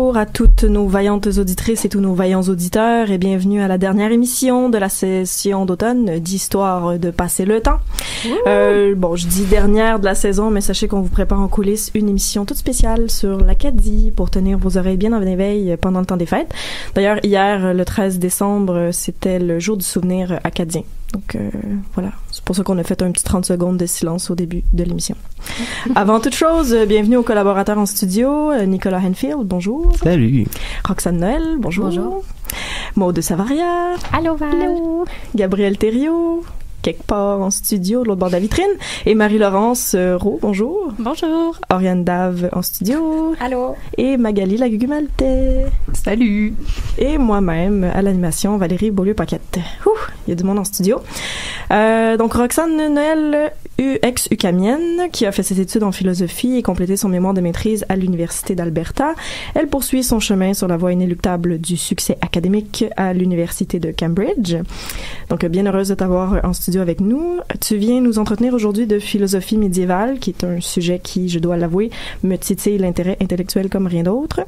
bonjour à toutes nos vaillantes auditrices et tous nos vaillants auditeurs et bienvenue à la dernière émission de la session d'automne d'Histoire de passer le temps. Bon, je dis dernière de la saison, mais sachez qu'on vous prépare en coulisses une émission toute spéciale sur l'Acadie pour tenir vos oreilles bien en éveil pendant le temps des fêtes. D'ailleurs, hier, le 13 décembre, c'était le jour du souvenir acadien. Donc voilà, c'est pour ça qu'on a fait un petit 30 secondes de silence au début de l'émission. Avant toute chose, bienvenue aux collaborateurs en studio. Nicolas Henfield, bonjour. Salut. Roxane Noël, bonjour. Bonjour. Maude Savaria. Allô Val. Allô. Gabriel Thériault, quelque part en studio, de l'autre bord de la vitrine. Et Marie-Laurence Roux, bonjour. Bonjour. Oriane Dave en studio. Allô. Et Magali Lagugumalte. Salut. Et moi-même, à l'animation, Valérie Beaulieu-Paquette. Il y a du monde en studio. Donc, Roxane Noël, ex-UQAMienne, qui a fait ses études en philosophie et complété son mémoire de maîtrise à l'Université d'Alberta. Elle poursuit son chemin sur la voie inéluctable du succès académique à l'Université de Cambridge. Donc, bien heureuse de t'avoir en studio avec nous. Tu viens nous entretenir aujourd'hui de philosophie médiévale, qui est un sujet qui, je dois l'avouer, me titille l'intérêt intellectuel comme rien d'autre.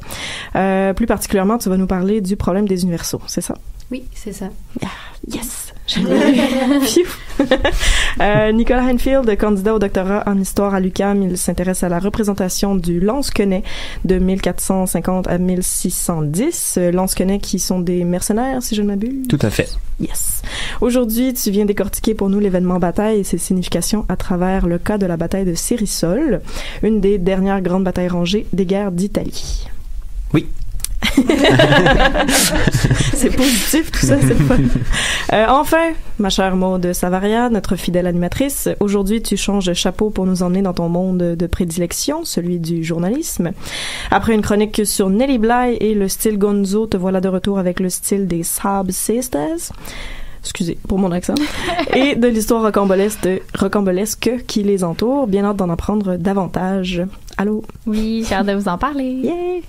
Plus particulièrement, tu vas nous parler du problème des universaux, c'est ça? Oui, c'est ça. Ah, yes! Nicolas Henfield, candidat au doctorat en histoire à l'UQAM, il s'intéresse à la représentation du lansquenet de 1450 à 1610. Lansquenets qui sont des mercenaires, si je ne m'abuse. Tout à fait. Yes. Aujourd'hui, tu viens décortiquer pour nous l'événement bataille et ses significations à travers le cas de la bataille de Cérisole, une des dernières grandes batailles rangées des guerres d'Italie. Oui. C'est positif tout ça, c'est le fun. Enfin, ma chère Maude Savaria, notre fidèle animatrice, aujourd'hui tu changes de chapeau pour nous emmener dans ton monde de prédilection, celui du journalisme. Après une chronique sur Nelly Bly et le style Gonzo, te voilà de retour avec le style des Sob Sisters. Excusez pour mon accent. Et de l'histoire rocambolesque qui les entoure. Bien hâte d'en apprendre davantage. Allô? Oui, j'ai hâte de vous en parler.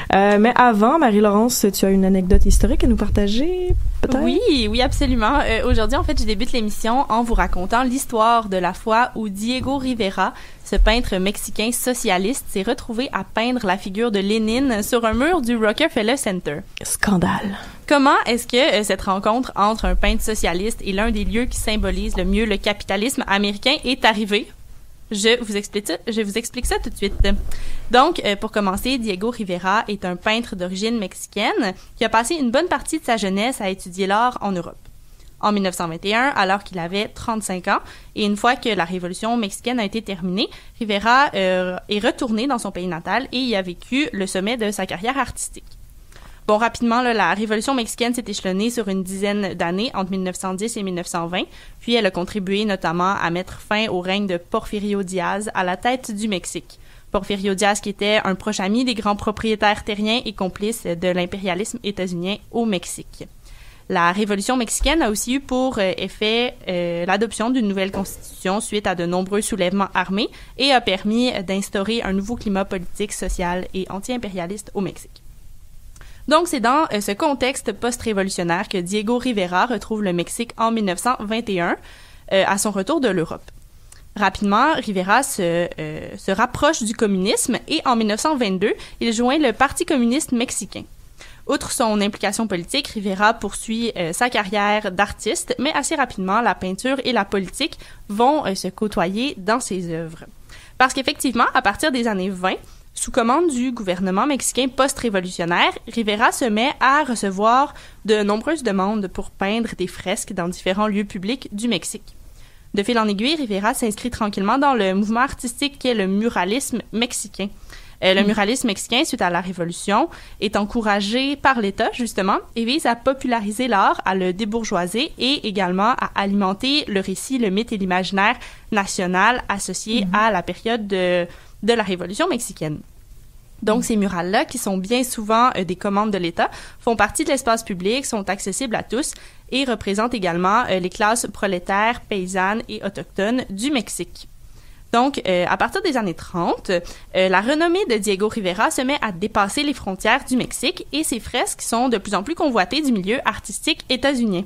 Yeah! Mais avant, Marie-Laurence, tu as une anecdote historique à nous partager, peut-être? Oui, absolument. Aujourd'hui, en fait, je débute l'émission en vous racontant l'histoire de la fois où Diego Rivera, ce peintre mexicain socialiste, s'est retrouvé à peindre la figure de Lénine sur un mur du Rockefeller Center. Scandale! Comment est-ce que cette rencontre entre un peintre socialiste et l'un des lieux qui symbolise le mieux le capitalisme américain est arrivée? Je vous explique ça tout de suite. Donc, pour commencer, Diego Rivera est un peintre d'origine mexicaine qui a passé une bonne partie de sa jeunesse à étudier l'art en Europe. En 1921, alors qu'il avait 35 ans, et une fois que la révolution mexicaine a été terminée, Rivera est retourné dans son pays natal et y a vécu le sommet de sa carrière artistique. Bon, rapidement, la révolution mexicaine s'est échelonnée sur une dizaine d'années, entre 1910 et 1920, puis elle a contribué notamment à mettre fin au règne de Porfirio Díaz à la tête du Mexique. Porfirio Díaz qui était un proche ami des grands propriétaires terriens et complice de l'impérialisme états-unien au Mexique. La révolution mexicaine a aussi eu pour effet l'adoption d'une nouvelle constitution suite à de nombreux soulèvements armés et a permis d'instaurer un nouveau climat politique, social et anti-impérialiste au Mexique. Donc, c'est dans ce contexte post-révolutionnaire que Diego Rivera retrouve le Mexique en 1921, à son retour de l'Europe. Rapidement, Rivera se rapproche du communisme et en 1922, il joint le Parti communiste mexicain. Outre son implication politique, Rivera poursuit sa carrière d'artiste, mais assez rapidement, la peinture et la politique vont se côtoyer dans ses œuvres. Parce qu'effectivement, à partir des années 20, sous commande du gouvernement mexicain post-révolutionnaire, Rivera se met à recevoir de nombreuses demandes pour peindre des fresques dans différents lieux publics du Mexique. De fil en aiguille, Rivera s'inscrit tranquillement dans le mouvement artistique qu'est le muralisme mexicain. Le muralisme mexicain, suite à la Révolution, est encouragé par l'État, justement, et vise à populariser l'art, à le débourgeoiser et également à alimenter le récit, le mythe et l'imaginaire national associé à la période de la Révolution mexicaine. Donc, ces murales-là, qui sont bien souvent des commandes de l'État, font partie de l'espace public, sont accessibles à tous et représentent également les classes prolétaires, paysannes et autochtones du Mexique. Donc, à partir des années 30, la renommée de Diego Rivera se met à dépasser les frontières du Mexique et ses fresques sont de plus en plus convoitées du milieu artistique états-unien.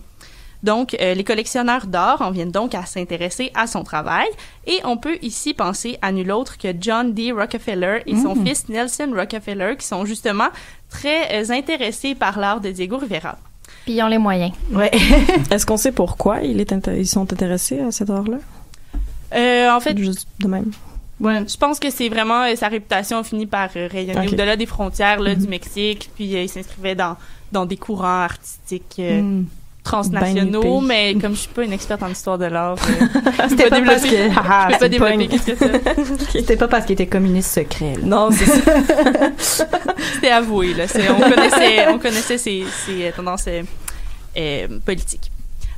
Donc, les collectionneurs d'art en viennent donc à s'intéresser à son travail et on peut ici penser à nul autre que John D. Rockefeller et son fils Nelson Rockefeller qui sont justement très intéressés par l'art de Diego Rivera. Puis ils ont les moyens. Ouais. Est-ce qu'on sait pourquoi ils sont intéressés à cet art-là? En fait, juste de même. Ouais, je pense que c'est vraiment sa réputation a fini par rayonner au-delà des frontières là, du Mexique, puis il s'inscrivait dans des courants artistiques transnationaux, mais comme je suis pas une experte en histoire de l'art, c'était pas parce que je peux pas développer qu'est-ce que c'est. C'était pas parce qu'il était communiste secret. Là. Non, c'est ça. C'était avoué là, on connaissait ses tendances politiques.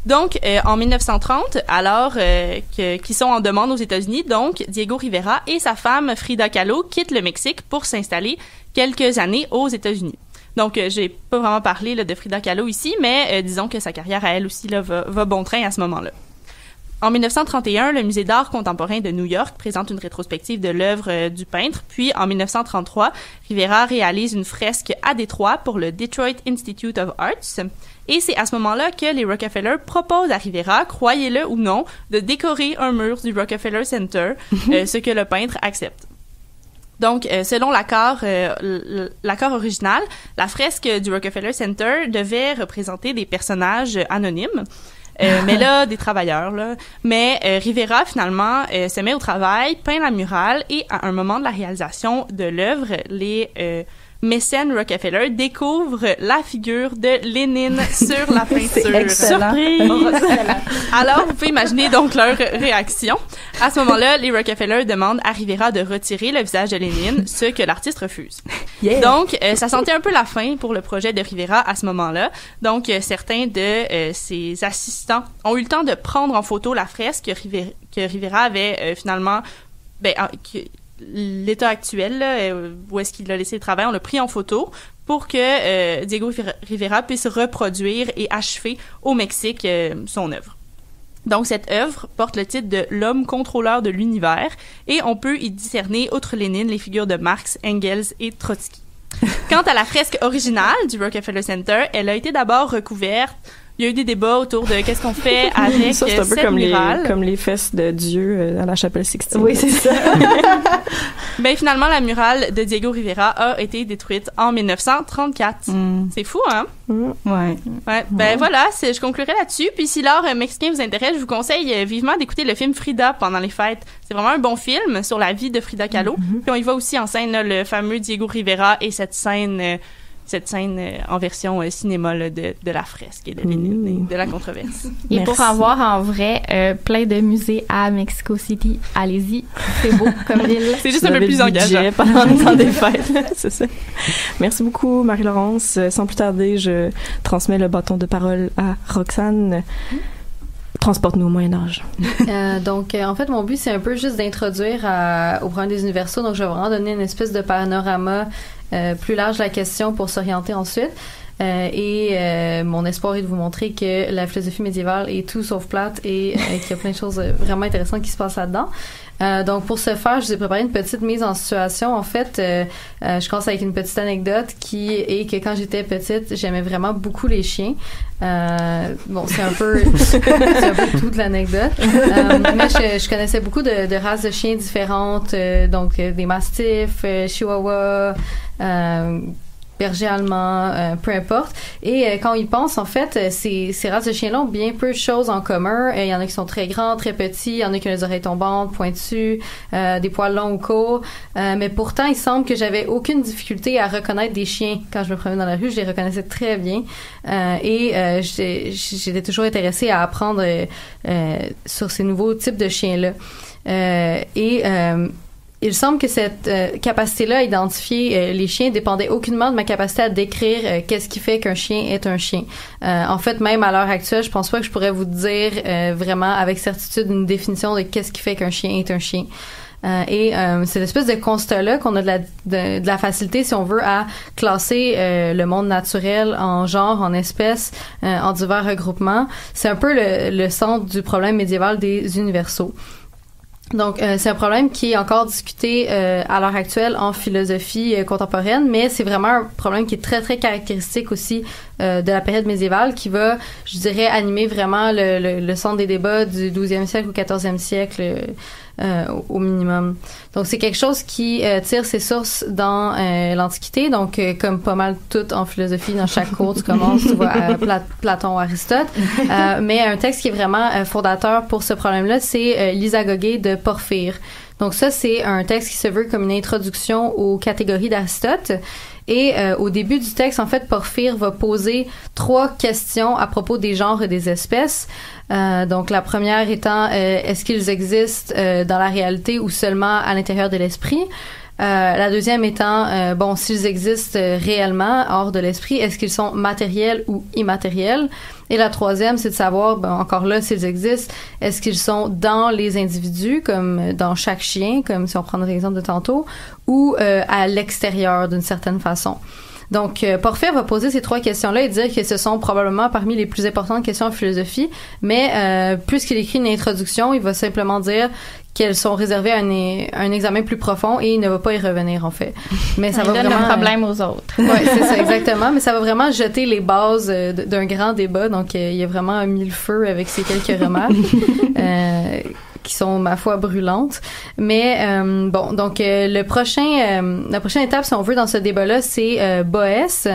Donc, en 1930, alors qu'ils sont en demande aux États-Unis, donc Diego Rivera et sa femme Frida Kahlo quittent le Mexique pour s'installer quelques années aux États-Unis. Donc, j'ai pas vraiment parlé là, de Frida Kahlo ici, mais disons que sa carrière à elle aussi là, va bon train à ce moment-là. En 1931, le Musée d'art contemporain de New York présente une rétrospective de l'œuvre du peintre. Puis, en 1933, Rivera réalise une fresque à Détroit pour le Detroit Institute of Arts. Et c'est à ce moment-là que les Rockefeller proposent à Rivera, croyez-le ou non, de décorer un mur du Rockefeller Center, ce que le peintre accepte. Donc, selon l'accord original, la fresque du Rockefeller Center devait représenter des personnages anonymes. Mais là, des travailleurs, là. Mais Rivera, finalement, se met au travail, peint la murale, et à un moment de la réalisation de l'œuvre, les mécènes Rockefeller découvrent la figure de Lénine sur la peinture. C'est excellent. Surprise! Alors, vous pouvez imaginer donc leur réaction. À ce moment-là, les Rockefeller demandent à Rivera de retirer le visage de Lénine, ce que l'artiste refuse. Yeah. Donc, ça sentait un peu la fin pour le projet de Rivera à ce moment-là. Donc, certains de ses assistants ont eu le temps de prendre en photo la fresque que Rivera avait finalement... l'état actuel, là, où est-ce qu'il a laissé le travail, on l'a pris en photo pour que Diego Rivera puisse reproduire et achever au Mexique son œuvre. Donc, cette œuvre porte le titre de « L'homme contrôleur de l'univers » et on peut y discerner, outre Lénine, les figures de Marx, Engels et Trotsky. Quant à la fresque originale du Rockefeller Center, elle a été d'abord recouverte. Il y a eu des débats autour de qu'est-ce qu'on fait avec ça, c'est un peu cette comme murale. Comme les fesses de Dieu à la chapelle Sixtine. Oui, c'est ça. Ben finalement, la murale de Diego Rivera a été détruite en 1934. C'est fou, hein? Ouais. Voilà, je conclurai là-dessus. Puis si l'art mexicain vous intéresse, je vous conseille vivement d'écouter le film Frida pendant les fêtes. C'est vraiment un bon film sur la vie de Frida Kahlo. Puis on y voit aussi en scène là, le fameux Diego Rivera et cette scène en version cinéma là, de la fresque et de la controverse. Et pour en voir en vrai, plein de musées à Mexico City, allez-y, c'est beau comme ville. C'est juste un peu plus engageant. Pendant le temps des fêtes, c'est ça. Merci beaucoup, Marie-Laurence. Sans plus tarder, je transmets le bâton de parole à Roxane. Transporte-nous au Moyen-Âge. Donc, en fait, mon but, c'est un peu juste d'introduire au programme des Universaux. Donc, je vais vraiment donner une espèce de panorama plus large de la question pour s'orienter ensuite. Mon espoir est de vous montrer que la philosophie médiévale est tout sauf plate et qu'il y a plein de choses vraiment intéressantes qui se passent là-dedans. Donc, pour ce faire, je vous ai préparé une petite mise en situation. En fait, je commence avec une petite anecdote qui est que quand j'étais petite, j'aimais vraiment beaucoup les chiens. C'est un peu toute l'anecdote. Mais je connaissais beaucoup de races de chiens différentes, donc des mastifs, chihuahuas, berger allemand, peu importe. Et quand on y pense, en fait, ces races de chiens-là ont bien peu de choses en commun. Il y en a qui sont très grands, très petits. Il y en a qui ont les oreilles tombantes, pointues, des poils longs ou courts. Mais pourtant, il semble que j'avais aucune difficulté à reconnaître des chiens. Quand je me promenais dans la rue, je les reconnaissais très bien. J'étais toujours intéressée à apprendre sur ces nouveaux types de chiens-là. Il semble que cette capacité-là à identifier les chiens dépendait aucunement de ma capacité à décrire qu'est-ce qui fait qu'un chien est un chien. En fait, même à l'heure actuelle, je pense pas que je pourrais vous dire vraiment avec certitude une définition de qu'est-ce qui fait qu'un chien est un chien. C'est l'espèce de constat-là qu'on a de la facilité, si on veut, à classer le monde naturel en genre, en espèces, en divers regroupements. C'est un peu le centre du problème médiéval des universaux. Donc, c'est un problème qui est encore discuté à l'heure actuelle en philosophie contemporaine, mais c'est vraiment un problème qui est très, très caractéristique aussi de la période médiévale qui va, je dirais, animer vraiment le centre des débats du 12e siècle au 14e siècle au minimum. Donc c'est quelque chose qui tire ses sources dans l'Antiquité, donc comme pas mal tout en philosophie, dans chaque cours tu commences, tu vois Platon, Aristote, mais un texte qui est vraiment fondateur pour ce problème-là, c'est l'Isagogée de Porphyre. Donc ça, c'est un texte qui se veut comme une introduction aux catégories d'Aristote. Et au début du texte, en fait, Porphyre va poser 3 questions à propos des genres et des espèces. Donc la première étant, est-ce qu'ils existent dans la réalité ou seulement à l'intérieur de l'esprit? La deuxième étant, bon, s'ils existent réellement hors de l'esprit, est-ce qu'ils sont matériels ou immatériels? Et la troisième, c'est de savoir, ben, encore là, s'ils existent, est-ce qu'ils sont dans les individus, comme dans chaque chien, comme si on prendrait l'exemple de tantôt, ou à l'extérieur d'une certaine façon. Donc, Porphyre va poser ces 3 questions-là et dire que ce sont probablement parmi les plus importantes questions en philosophie, mais puisqu'il écrit une introduction, il va simplement dire qu'elles sont réservées à un examen plus profond et il ne va pas y revenir, en fait. Mais ça va donne vraiment... le problème aux autres. Ouais, c'est ça, exactement. Mais ça va vraiment jeter les bases d'un grand débat. Donc, il a vraiment mis le feu avec ces quelques remarques. Qui sont, ma foi, brûlantes. Mais, bon, donc, la prochaine étape, si on veut, dans ce débat-là, c'est Boès.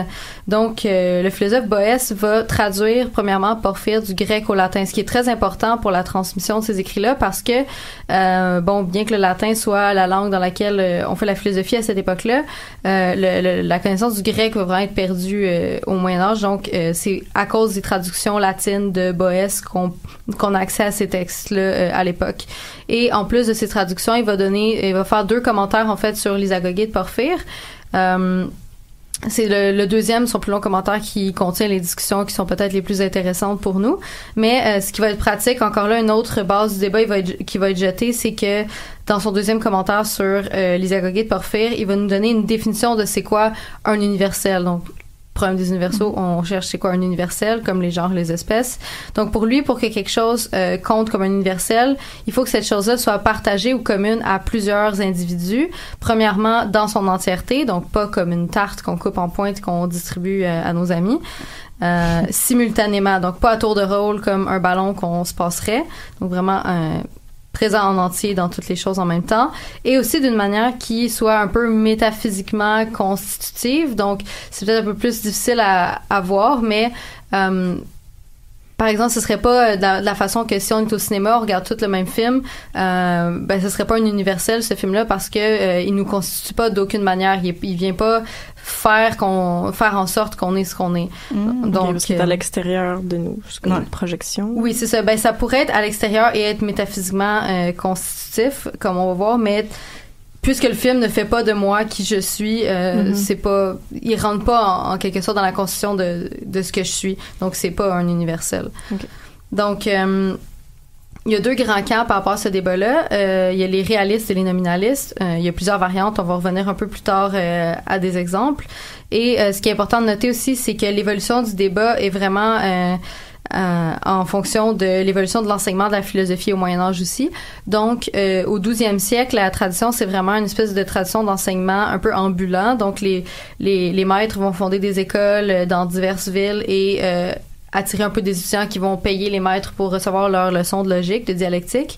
Donc, le philosophe Boès va traduire, premièrement, Porphyre du grec au latin, ce qui est très important pour la transmission de ces écrits-là, parce que, bon, bien que le latin soit la langue dans laquelle on fait la philosophie à cette époque-là, la connaissance du grec va vraiment être perdue au Moyen-Âge. Donc, c'est à cause des traductions latines de Boès qu'on a accès à ces textes-là à l'époque. Et en plus de ces traductions, il va faire 2 commentaires en fait sur l'Isagogée de Porphyre. C'est le deuxième, son plus long commentaire qui contient les discussions qui sont peut-être les plus intéressantes pour nous. Mais ce qui va être pratique, encore là, une autre base du débat qui va être jetée, c'est que dans son deuxième commentaire sur l'Isagogée de Porphyre, il va nous donner une définition de c'est quoi un universel. Donc, problème des universaux, on cherche c'est quoi un universel, comme les genres, les espèces. Donc pour lui, pour que quelque chose compte comme un universel, il faut que cette chose-là soit partagée ou commune à plusieurs individus. Premièrement, dans son entièreté, donc pas comme une tarte qu'on coupe en pointe qu'on distribue à nos amis. Simultanément, donc pas à tour de rôle comme un ballon qu'on se passerait. Donc vraiment présent en entier dans toutes les choses en même temps, et aussi d'une manière qui soit un peu métaphysiquement constitutive. Donc, c'est peut-être un peu plus difficile à voir, mais par exemple, ce serait pas de la façon que si on est au cinéma, on regarde tout le même film, ben ce serait pas un universel ce film-là parce que il nous constitue pas d'aucune manière. Il vient pas faire en sorte qu'on est ce qu'on est. Donc, parce qu'il est à l'extérieur de nous, c'est comme une projection. Oui, c'est ça. Ben ça pourrait être à l'extérieur et être métaphysiquement constitutif, comme on va voir, mais puisque le film ne fait pas de moi qui je suis, c'est pas, il rentre pas en quelque sorte dans la constitution de ce que je suis. Donc c'est pas un universel. Okay. Donc il y a 2 grands camps par rapport à ce débat-là. Il y a les réalistes et les nominalistes. Il y a plusieurs variantes. On va revenir un peu plus tard à des exemples. Et ce qui est important de noter aussi, c'est que l'évolution du débat est vraiment en fonction de l'évolution de l'enseignement de la philosophie au Moyen-Âge aussi. Donc, au 12e siècle, la tradition, c'est vraiment une espèce de tradition d'enseignement un peu ambulant. Donc, les maîtres vont fonder des écoles dans diverses villes et attirer un peu des étudiants qui vont payer les maîtres pour recevoir leurs leçons de logique, de dialectique.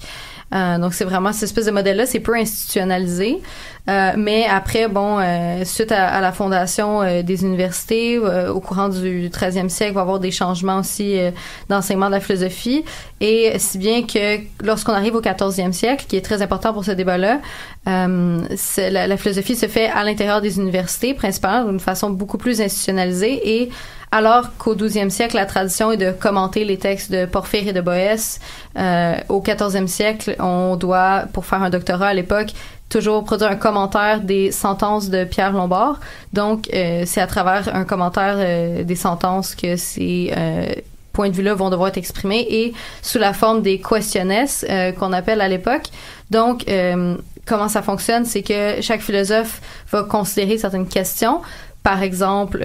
Donc, c'est vraiment cette espèce de modèle-là, c'est peu institutionnalisé. Mais après, bon, suite à la fondation des universités, au courant du 13e siècle, il va y avoir des changements aussi d'enseignement de la philosophie. Et si bien que lorsqu'on arrive au 14e siècle, qui est très important pour ce débat-là, la philosophie se fait à l'intérieur des universités, principalement d'une façon beaucoup plus institutionnalisée. Et alors qu'au 12e siècle, la tradition est de commenter les textes de Porphyre et de Boès, au 14e siècle, on doit, pour faire un doctorat à l'époque, toujours produire un commentaire des sentences de Pierre Lombard. Donc, c'est à travers un commentaire des sentences que ces points de vue-là vont devoir être exprimés et sous la forme des questionnesses qu'on appelle à l'époque. Donc, comment ça fonctionne? C'est que chaque philosophe va considérer certaines questions. Par exemple,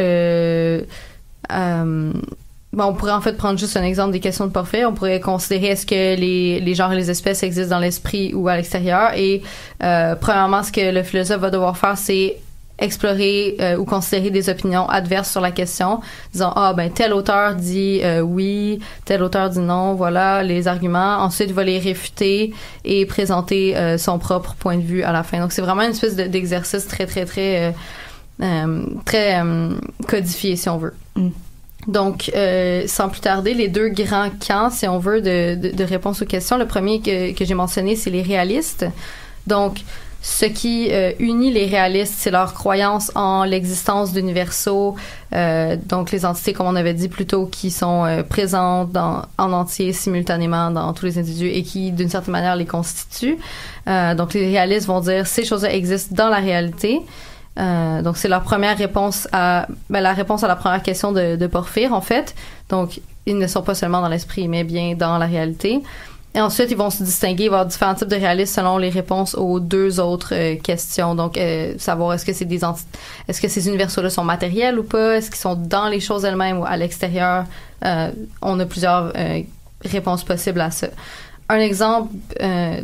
bon, on pourrait en fait prendre juste un exemple des questions de Porphyre. On pourrait considérer est-ce que les genres et les espèces existent dans l'esprit ou à l'extérieur. Et premièrement, ce que le philosophe va devoir faire, c'est explorer ou considérer des opinions adverses sur la question, disant tel auteur dit oui, tel auteur dit non, voilà les arguments. Ensuite, il va les réfuter et présenter son propre point de vue à la fin. Donc, c'est vraiment une espèce d'exercice très codifié, si on veut. Donc, sans plus tarder, les deux grands camps, si on veut, de réponse aux questions. Le premier que j'ai mentionné, c'est les réalistes. Donc, ce qui unit les réalistes, c'est leur croyance en l'existence d'universaux, donc les entités, comme on avait dit plus tôt, qui sont présentes en entier, simultanément dans tous les individus et qui, d'une certaine manière, les constituent. Donc, les réalistes vont dire ces choses-là existent dans la réalité. Donc, c'est leur première réponse la réponse à la première question de Porphyre, en fait. Donc, ils ne sont pas seulement dans l'esprit, mais bien dans la réalité. Et ensuite, ils vont se distinguer, il va y avoir différents types de réalistes selon les réponses aux deux autres questions. Donc, savoir est-ce que ces universaux-là sont matériels ou pas? Est-ce qu'ils sont dans les choses elles-mêmes ou à l'extérieur? On a plusieurs réponses possibles à ça. Un exemple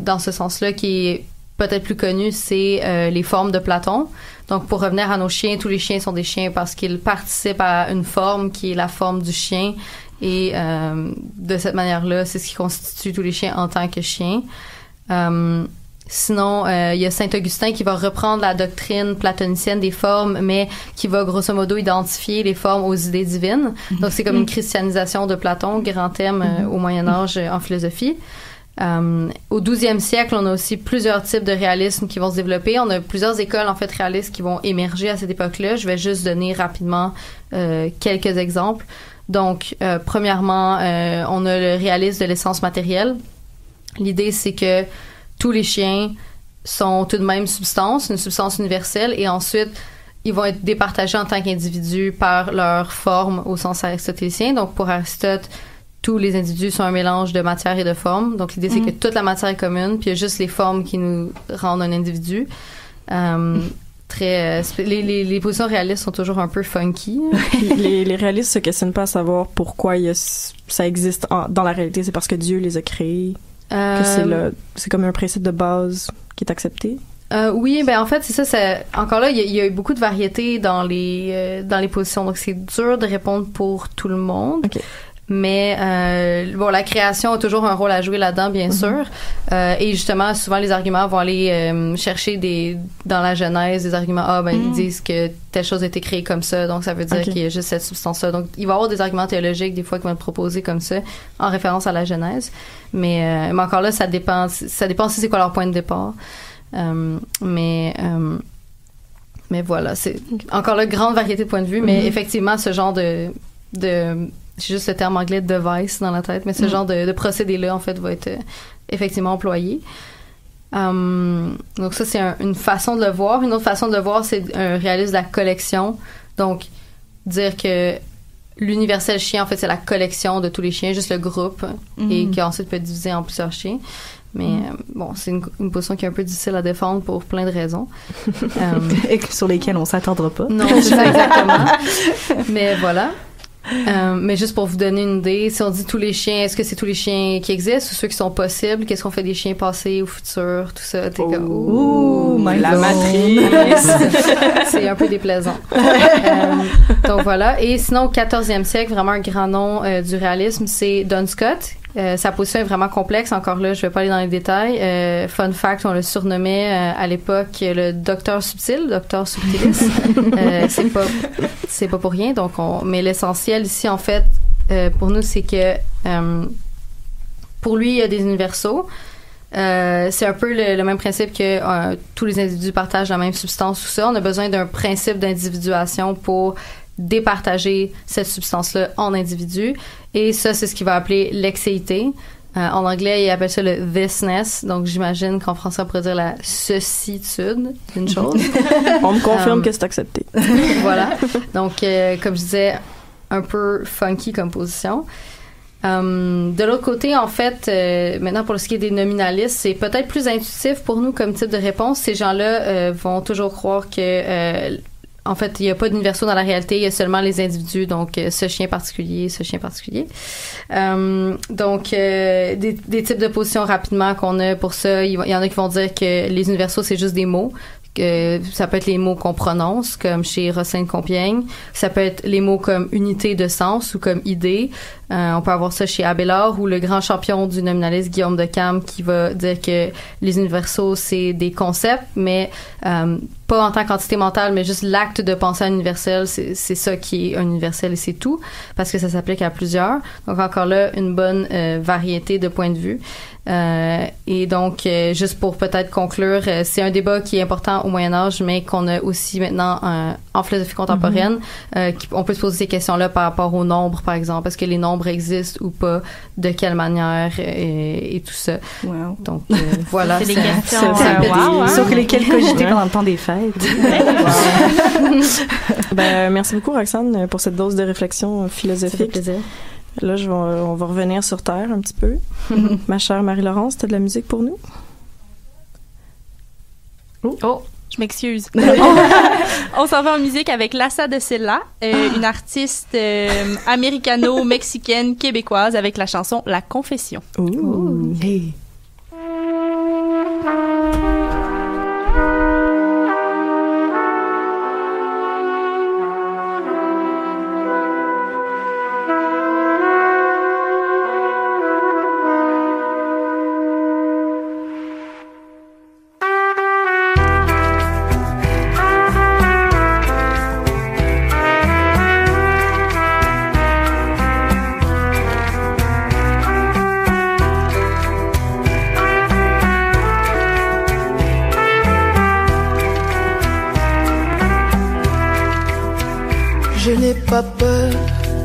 dans ce sens-là qui est peut-être plus connu, c'est les formes de Platon. Donc, pour revenir à nos chiens, tous les chiens sont des chiens parce qu'ils participent à une forme qui est la forme du chien. Et de cette manière-là, c'est ce qui constitue tous les chiens en tant que chiens. Sinon, il y a Saint-Augustin qui va reprendre la doctrine platonicienne des formes, mais qui va grosso modo identifier les formes aux idées divines. Donc, c'est comme une christianisation de Platon, grand thème au Moyen-Âge en philosophie. Au 12e siècle, on a aussi plusieurs types de réalisme qui vont se développer. On a plusieurs écoles, en fait, réalistes qui vont émerger à cette époque-là. Je vais juste donner rapidement quelques exemples. Donc, premièrement, on a le réalisme de l'essence matérielle. L'idée, c'est que tous les chiens sont tout de même une substance universelle, et ensuite, ils vont être départagés en tant qu'individus par leur forme au sens aristotélicien. Donc, pour Aristote, tous les individus sont un mélange de matière et de forme. Donc, l'idée, c'est que toute la matière est commune, puis il y a juste les formes qui nous rendent un individu. Les positions réalistes sont toujours un peu funky. les réalistes se questionnent pas à savoir pourquoi ça existe dans la réalité. C'est parce que Dieu les a créés. Que c'est comme un principe de base qui est accepté. Oui, ben en fait, c'est ça. Encore là, il y a eu beaucoup de variété dans les positions. Donc, c'est dur de répondre pour tout le monde. Okay. Mais la création a toujours un rôle à jouer là-dedans, bien sûr. Et justement, souvent les arguments vont aller chercher dans la Genèse des arguments. Ils disent que telle chose a été créée comme ça, donc ça veut dire qu'il y a juste cette substance-là. Donc il va y avoir des arguments théologiques des fois qui vont être proposés comme ça, en référence à la Genèse. Mais encore là, ça dépend si c'est quoi leur point de départ. Mais voilà, c'est encore là grande variété de points de vue. Mais effectivement, ce genre de j'ai juste le terme anglais de device dans la tête, mais ce genre de procédé-là, en fait, va être effectivement employé. Donc ça, c'est une façon de le voir. Une autre façon de le voir, c'est un réalisme de la collection. Donc, dire que l'universel chien, en fait, c'est la collection de tous les chiens, juste le groupe, et qu'ensuite peut être divisé en plusieurs chiens. Mais c'est une position qui est un peu difficile à défendre pour plein de raisons. Et sur lesquelles on s'attendra pas. Non, c'est ça, exactement. Mais voilà. Mais juste pour vous donner une idée, si on dit tous les chiens, est-ce que c'est tous les chiens qui existent ou ceux qui sont possibles? Qu'est-ce qu'on fait des chiens passés ou futurs? Tout ça, t'es comme... Ouh, la matrice! C'est un peu déplaisant. Donc voilà. Et sinon, au 14e siècle, vraiment un grand nom du réalisme, c'est Duns Scott. Sa position est vraiment complexe. Encore là, je vais pas aller dans les détails. Fun fact, on le surnommait à l'époque le docteur subtil, docteur subtilis. C'est pas pour rien. Donc, mais l'essentiel ici, en fait, pour nous, c'est que pour lui, il y a des universaux. C'est un peu le même principe que tous les individus partagent la même substance, tout ça. On a besoin d'un principe d'individuation pour départager cette substance-là en individus. Et ça, c'est ce qu'il va appeler l'exéité. En anglais, il appelle ça le thisness. Donc, j'imagine qu'en français, on pourrait dire la cecitude d'une chose. On me confirme que c'est accepté. Voilà. Donc, comme je disais, un peu funky comme position. De l'autre côté, en fait, maintenant pour ce qui est des nominalistes, c'est peut-être plus intuitif pour nous comme type de réponse. Ces gens-là vont toujours croire que en fait, il n'y a pas d'universaux dans la réalité, il y a seulement les individus, donc ce chien particulier. Donc, des types de positions rapidement qu'on a pour ça, il y en a qui vont dire que les universaux, c'est juste des mots, ça peut être les mots qu'on prononce, comme chez Rossin de Compiègne. Ça peut être les mots comme unité de sens ou comme idée. On peut avoir ça chez Abélard, ou le grand champion du nominalisme Guillaume de Cam, qui va dire que les universaux, c'est des concepts, mais pas en tant qu'entité mentale, mais juste l'acte de penser à un universel, c'est ça qui est un universel et c'est tout, parce que ça s'applique à plusieurs. Donc encore là, une bonne variété de points de vue. Et donc, juste pour peut-être conclure, c'est un débat qui est important au Moyen-Âge, mais qu'on a aussi maintenant en philosophie contemporaine. On peut se poser ces questions-là par rapport aux nombres, par exemple. Est-ce que les nombres existent ou pas? De quelle manière? Et tout ça. Wow. Donc, voilà. C'est des questions sur lesquelles cogiter pendant le temps des fêtes. Ben, merci beaucoup, Roxane, pour cette dose de réflexion philosophique. Ça fait plaisir. Là, on va revenir sur Terre un petit peu. Ma chère Marie-Laurence, t'as de la musique pour nous? Oh, je m'excuse. On s'en va en musique avec Lassa de Silla, une artiste américano-mexicaine québécoise, avec la chanson La Confession. Ouh. Hey. Je n'ai pas peur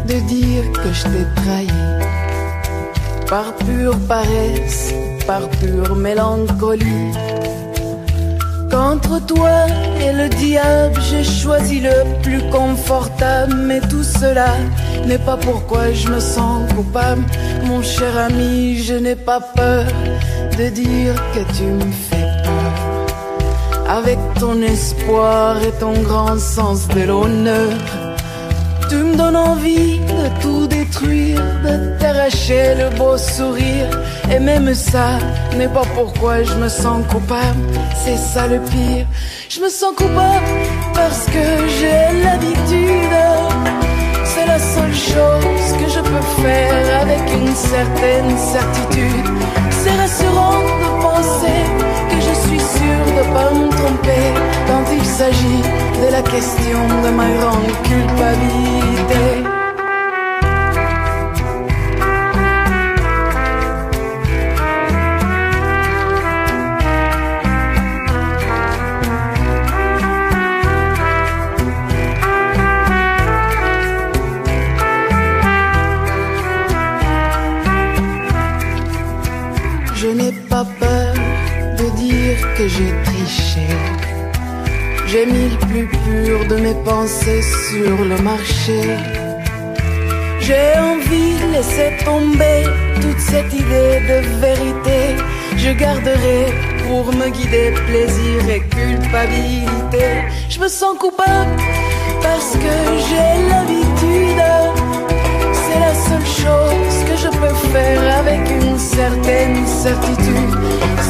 de dire que je t'ai trahi, par pure paresse, par pure mélancolie. Qu'entre toi et le diable, j'ai choisi le plus confortable. Mais tout cela n'est pas pourquoi je me sens coupable. Mon cher ami, je n'ai pas peur de dire que tu me fais peur. Avec ton espoir et ton grand sens de l'honneur, tu me donnes envie de tout détruire, de t'arracher le beau sourire. Et même ça n'est pas pourquoi je me sens coupable, c'est ça le pire. Je me sens coupable parce que j'ai l'habitude. C'est la seule chose que je peux faire avec une certaine certitude. C'est rassurant de penser que je suis sûre de pas me tromper quand il s'agit de la question de ma grande culpabilité. Je n'ai pas peur de dire que j'ai triché. J'ai mis le plus pur de mes pensées sur le marché. J'ai envie de laisser tomber toute cette idée de vérité. Je garderai pour me guider plaisir et culpabilité. Je me sens coupable parce que j'ai l'habitude. C'est la seule chose que je peux faire avec une certaine certitude.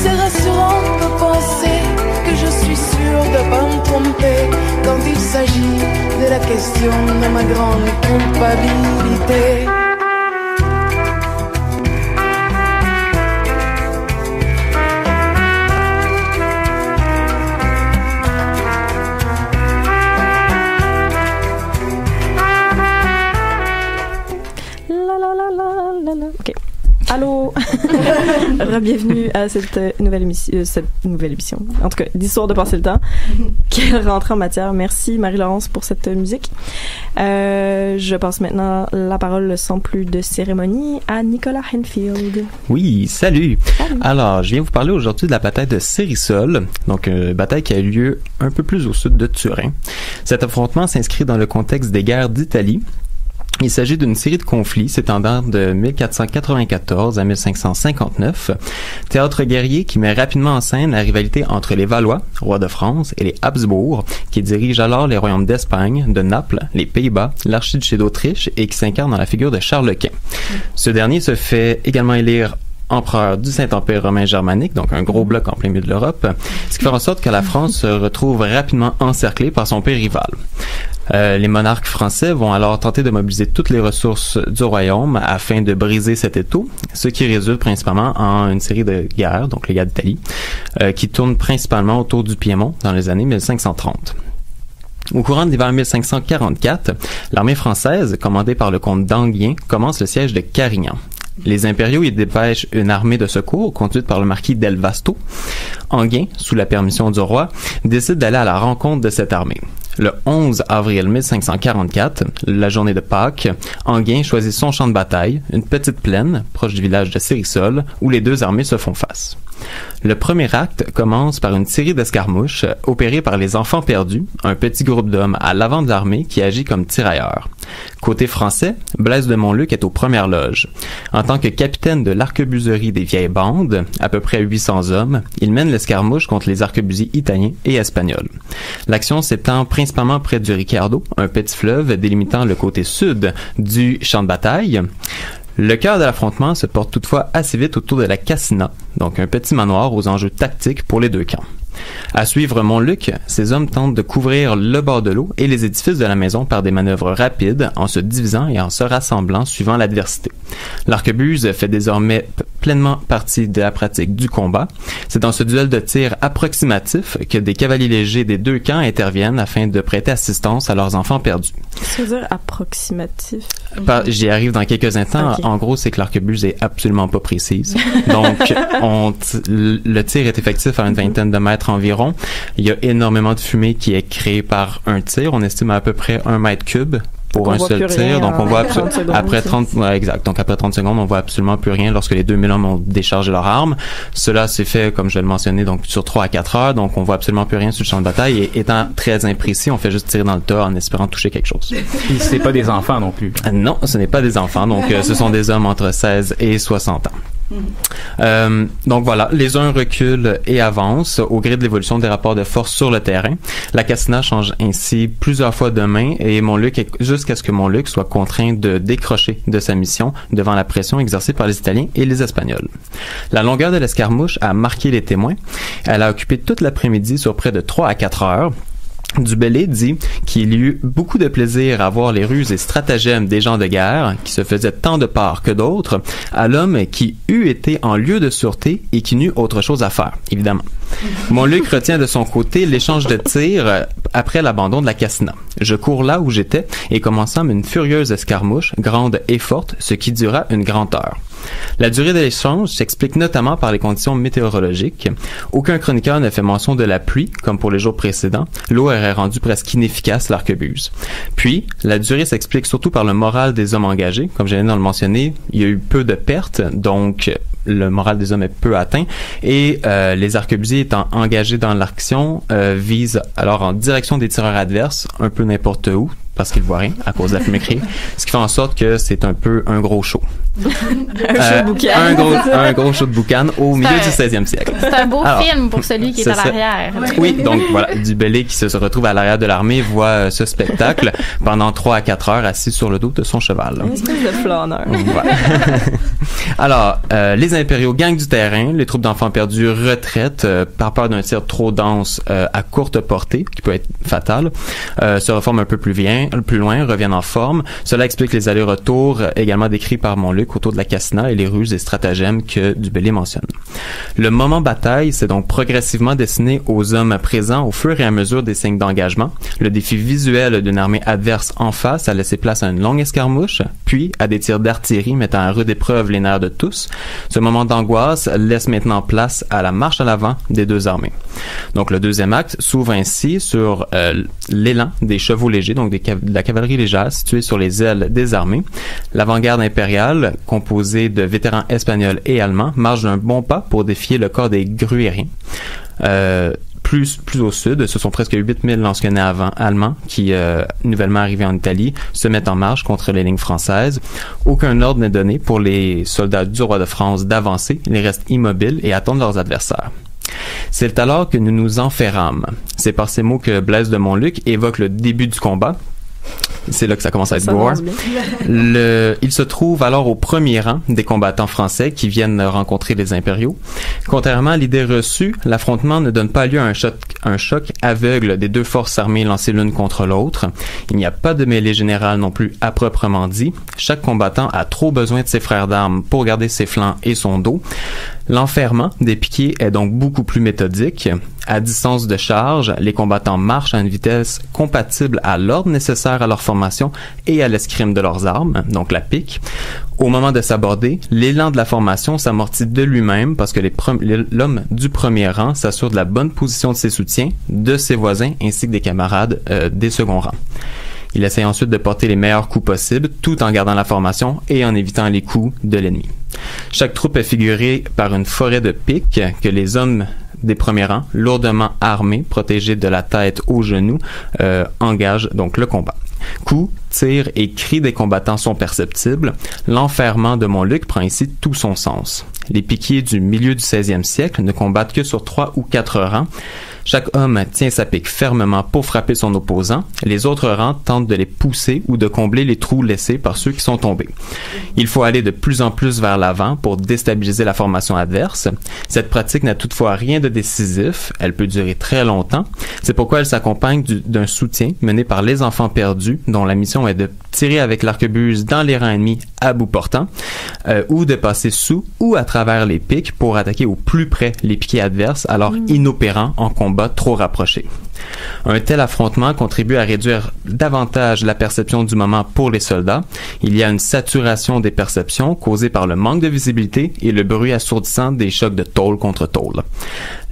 C'est rassurant de penser que je suis sûre de pas me tromper quand il s'agit de la question de ma grande culpabilité. OK. Allô! Bienvenue à cette nouvelle émission. En tout cas, d'Histoire de passer le temps. Quelle rentrée en matière. Merci Marie-Laurence pour cette musique. Je passe maintenant la parole sans plus de cérémonie à Nicolas Henfield. Oui, salut! Alors, je viens vous parler aujourd'hui de la bataille de Cérisole, donc une bataille qui a eu lieu un peu plus au sud de Turin. Cet affrontement s'inscrit dans le contexte des guerres d'Italie. Il s'agit d'une série de conflits s'étendant de 1494 à 1559, théâtre guerrier qui met rapidement en scène la rivalité entre les Valois, rois de France, et les Habsbourg, qui dirigent alors les royaumes d'Espagne, de Naples, les Pays-Bas, l'archiduché d'Autriche et qui s'incarnent dans la figure de Charles Quint. Ce dernier se fait également élire empereur du Saint-Empire romain germanique, donc un gros bloc en plein milieu de l'Europe, ce qui fait en sorte que la France se retrouve rapidement encerclée par son pays rival. Les monarques français vont alors tenter de mobiliser toutes les ressources du royaume afin de briser cet étau, ce qui résulte principalement en une série de guerres, donc les guerres d'Italie, qui tournent principalement autour du Piémont dans les années 1530. Au courant de l'hiver 1544, l'armée française, commandée par le comte d'Enghien, commence le siège de Carignan. Les impériaux y dépêchent une armée de secours conduite par le marquis d'El Vasto. Enghien, sous la permission du roi, décide d'aller à la rencontre de cette armée. Le 11 avril 1544, la journée de Pâques, Enghien choisit son champ de bataille, une petite plaine proche du village de Cérisole, où les deux armées se font face. Le premier acte commence par une série d'escarmouches opérées par les Enfants perdus, un petit groupe d'hommes à l'avant de l'armée qui agit comme tirailleurs. Côté français, Blaise de Montluc est aux premières loges. En tant que capitaine de l'arquebuserie des vieilles bandes, à peu près 800 hommes, il mène l'escarmouche contre les arquebusiers italiens et espagnols. L'action s'étend principalement près du Ricciardo, un petit fleuve délimitant le côté sud du champ de bataille. Le cœur de l'affrontement se porte toutefois assez vite autour de la Cassina, donc un petit manoir aux enjeux tactiques pour les deux camps. À suivre Montluc, ces hommes tentent de couvrir le bord de l'eau et les édifices de la maison par des manœuvres rapides en se divisant et en se rassemblant suivant l'adversité. L'arquebuse fait désormais pleinement partie de la pratique du combat. C'est dans ce duel de tir approximatif que des cavaliers légers des deux camps interviennent afin de prêter assistance à leurs enfants perdus. Qu'est-ce que ça veut dire approximatif? J'y arrive dans quelques instants. Okay. En gros, c'est que l'arquebuse est absolument pas précise. Donc, le tir est effectif à une vingtaine de mètres environ. Il y a énormément de fumée qui est créée par un tir. On estime à peu près 1 mètre cube pour un seul tir. Donc, on voit après 30 secondes, on voit absolument plus rien lorsque les 2000 hommes ont déchargé leurs armes. Cela s'est fait, comme je l'ai mentionné, donc sur 3 à 4 heures. Donc, on voit absolument plus rien sur le champ de bataille. Et étant très imprécis, on fait juste tirer dans le tas en espérant toucher quelque chose. Et c'est pas des enfants non plus. Non, ce n'est pas des enfants. Donc, ce sont des hommes entre 16 et 60 ans. Donc voilà, les uns reculent et avancent au gré de l'évolution des rapports de force sur le terrain. La Cassina change ainsi plusieurs fois de main et Montluc, jusqu'à ce que Montluc soit contraint de décrocher de sa mission devant la pression exercée par les Italiens et les Espagnols. La longueur de l'escarmouche a marqué les témoins. Elle a occupé toute l'après-midi sur près de 3 à 4 heures. Du Bellay dit qu'il eut beaucoup de plaisir à voir les ruses et stratagèmes des gens de guerre, qui se faisaient tant de part que d'autres, à l'homme qui eût été en lieu de sûreté et qui n'eut autre chose à faire, évidemment. Montluc retient de son côté l'échange de tirs après l'abandon de la Cassina. Je cours là où j'étais et commençâmes une furieuse escarmouche, grande et forte, ce qui dura une grande heure. La durée de l'échange s'explique notamment par les conditions météorologiques. Aucun chroniqueur ne fait mention de la pluie, comme pour les jours précédents. L'eau aurait rendu presque inefficace l'arquebuse. Puis, la durée s'explique surtout par le moral des hommes engagés. Comme je viens de le mentionner, il y a eu peu de pertes, donc le moral des hommes est peu atteint. Et les arquebusiers étant engagés dans l'action visent alors en direction des tireurs adverses, un peu n'importe où, parce qu'ils voient rien à cause de la fumée créée, ce qui fait en sorte que c'est un peu un gros show. Un gros show de boucan au milieu du 16e siècle. C'est un beau film pour celui qui est à l'arrière. Oui, donc voilà, du Bellay qui se retrouve à l'arrière de l'armée voit ce spectacle pendant 3 à 4 heures assis sur le dos de son cheval. Une espèce de flâneur. Voilà. Alors, les impériaux gagnent du terrain, les troupes d'enfants perdus retraitent par peur d'un tir trop dense à courte portée, qui peut être fatal, se reforment un peu plus loin, reviennent en forme. Cela explique les allers-retours également décrits par Montluc autour de la Cassina et les ruses et stratagèmes que du Bellay mentionne. Le moment bataille s'est donc progressivement dessiné aux hommes présents au fur et à mesure des signes d'engagement. Le défi visuel d'une armée adverse en face a laissé place à une longue escarmouche, puis à des tirs d'artillerie mettant à rude épreuve les nerfs de tous. Ce moment d'angoisse laisse maintenant place à la marche à l'avant des deux armées. Donc le deuxième acte s'ouvre ainsi sur l'élan des chevaux légers, donc de la cavalerie légère située sur les ailes des armées. L'avant-garde impériale, composée de vétérans espagnols et allemands, marche d'un bon pas pour défier le corps des gruériens. Plus au sud, ce sont presque 8000 lansquenets allemands qui, nouvellement arrivés en Italie, se mettent en marche contre les lignes françaises. Aucun ordre n'est donné pour les soldats du roi de France d'avancer. Ils restent immobiles et attendent leurs adversaires. C'est alors que nous nous enferrâmes. C'est par ces mots que Blaise de Montluc évoque le début du combat. C'est là que ça commence à être gore. Il se trouve alors au premier rang des combattants français qui viennent rencontrer les impériaux. Contrairement à l'idée reçue, l'affrontement ne donne pas lieu à un choc aveugle des deux forces armées lancées l'une contre l'autre. Il n'y a pas de mêlée générale non plus à proprement dit. Chaque combattant a trop besoin de ses frères d'armes pour garder ses flancs et son dos. L'enferrement des piquets est donc beaucoup plus méthodique. À distance de charge, les combattants marchent à une vitesse compatible à l'ordre nécessaire à leur formation et à l'escrime de leurs armes, donc la pique. Au moment de s'aborder, l'élan de la formation s'amortit de lui-même parce que l'homme du premier rang s'assure de la bonne position de ses soutiens, de ses voisins ainsi que des camarades des seconds rangs. Il essaie ensuite de porter les meilleurs coups possibles tout en gardant la formation et en évitant les coups de l'ennemi. Chaque troupe est figurée par une forêt de piques que les hommes des premiers rangs, lourdement armés, protégés de la tête aux genoux, engagent donc le combat. Coups, tirs et cris des combattants sont perceptibles. L'enferrement de Montluc prend ici tout son sens. Les piquiers du milieu du 16e siècle ne combattent que sur 3 ou 4 rangs. Chaque homme tient sa pique fermement pour frapper son opposant. Les autres rangs tentent de les pousser ou de combler les trous laissés par ceux qui sont tombés. Il faut aller de plus en plus vers l'avant pour déstabiliser la formation adverse. Cette pratique n'a toutefois rien de décisif. Elle peut durer très longtemps. C'est pourquoi elle s'accompagne d'un soutien mené par les enfants perdus, dont la mission est de tirer avec l'arquebuse dans les rangs ennemis à bout portant, ou de passer sous ou à travers les piques pour attaquer au plus près les piquets adverses, alors inopérants en combat trop rapprochés. Un tel affrontement contribue à réduire davantage la perception du moment pour les soldats. Il y a une saturation des perceptions causée par le manque de visibilité et le bruit assourdissant des chocs de tôle contre tôle.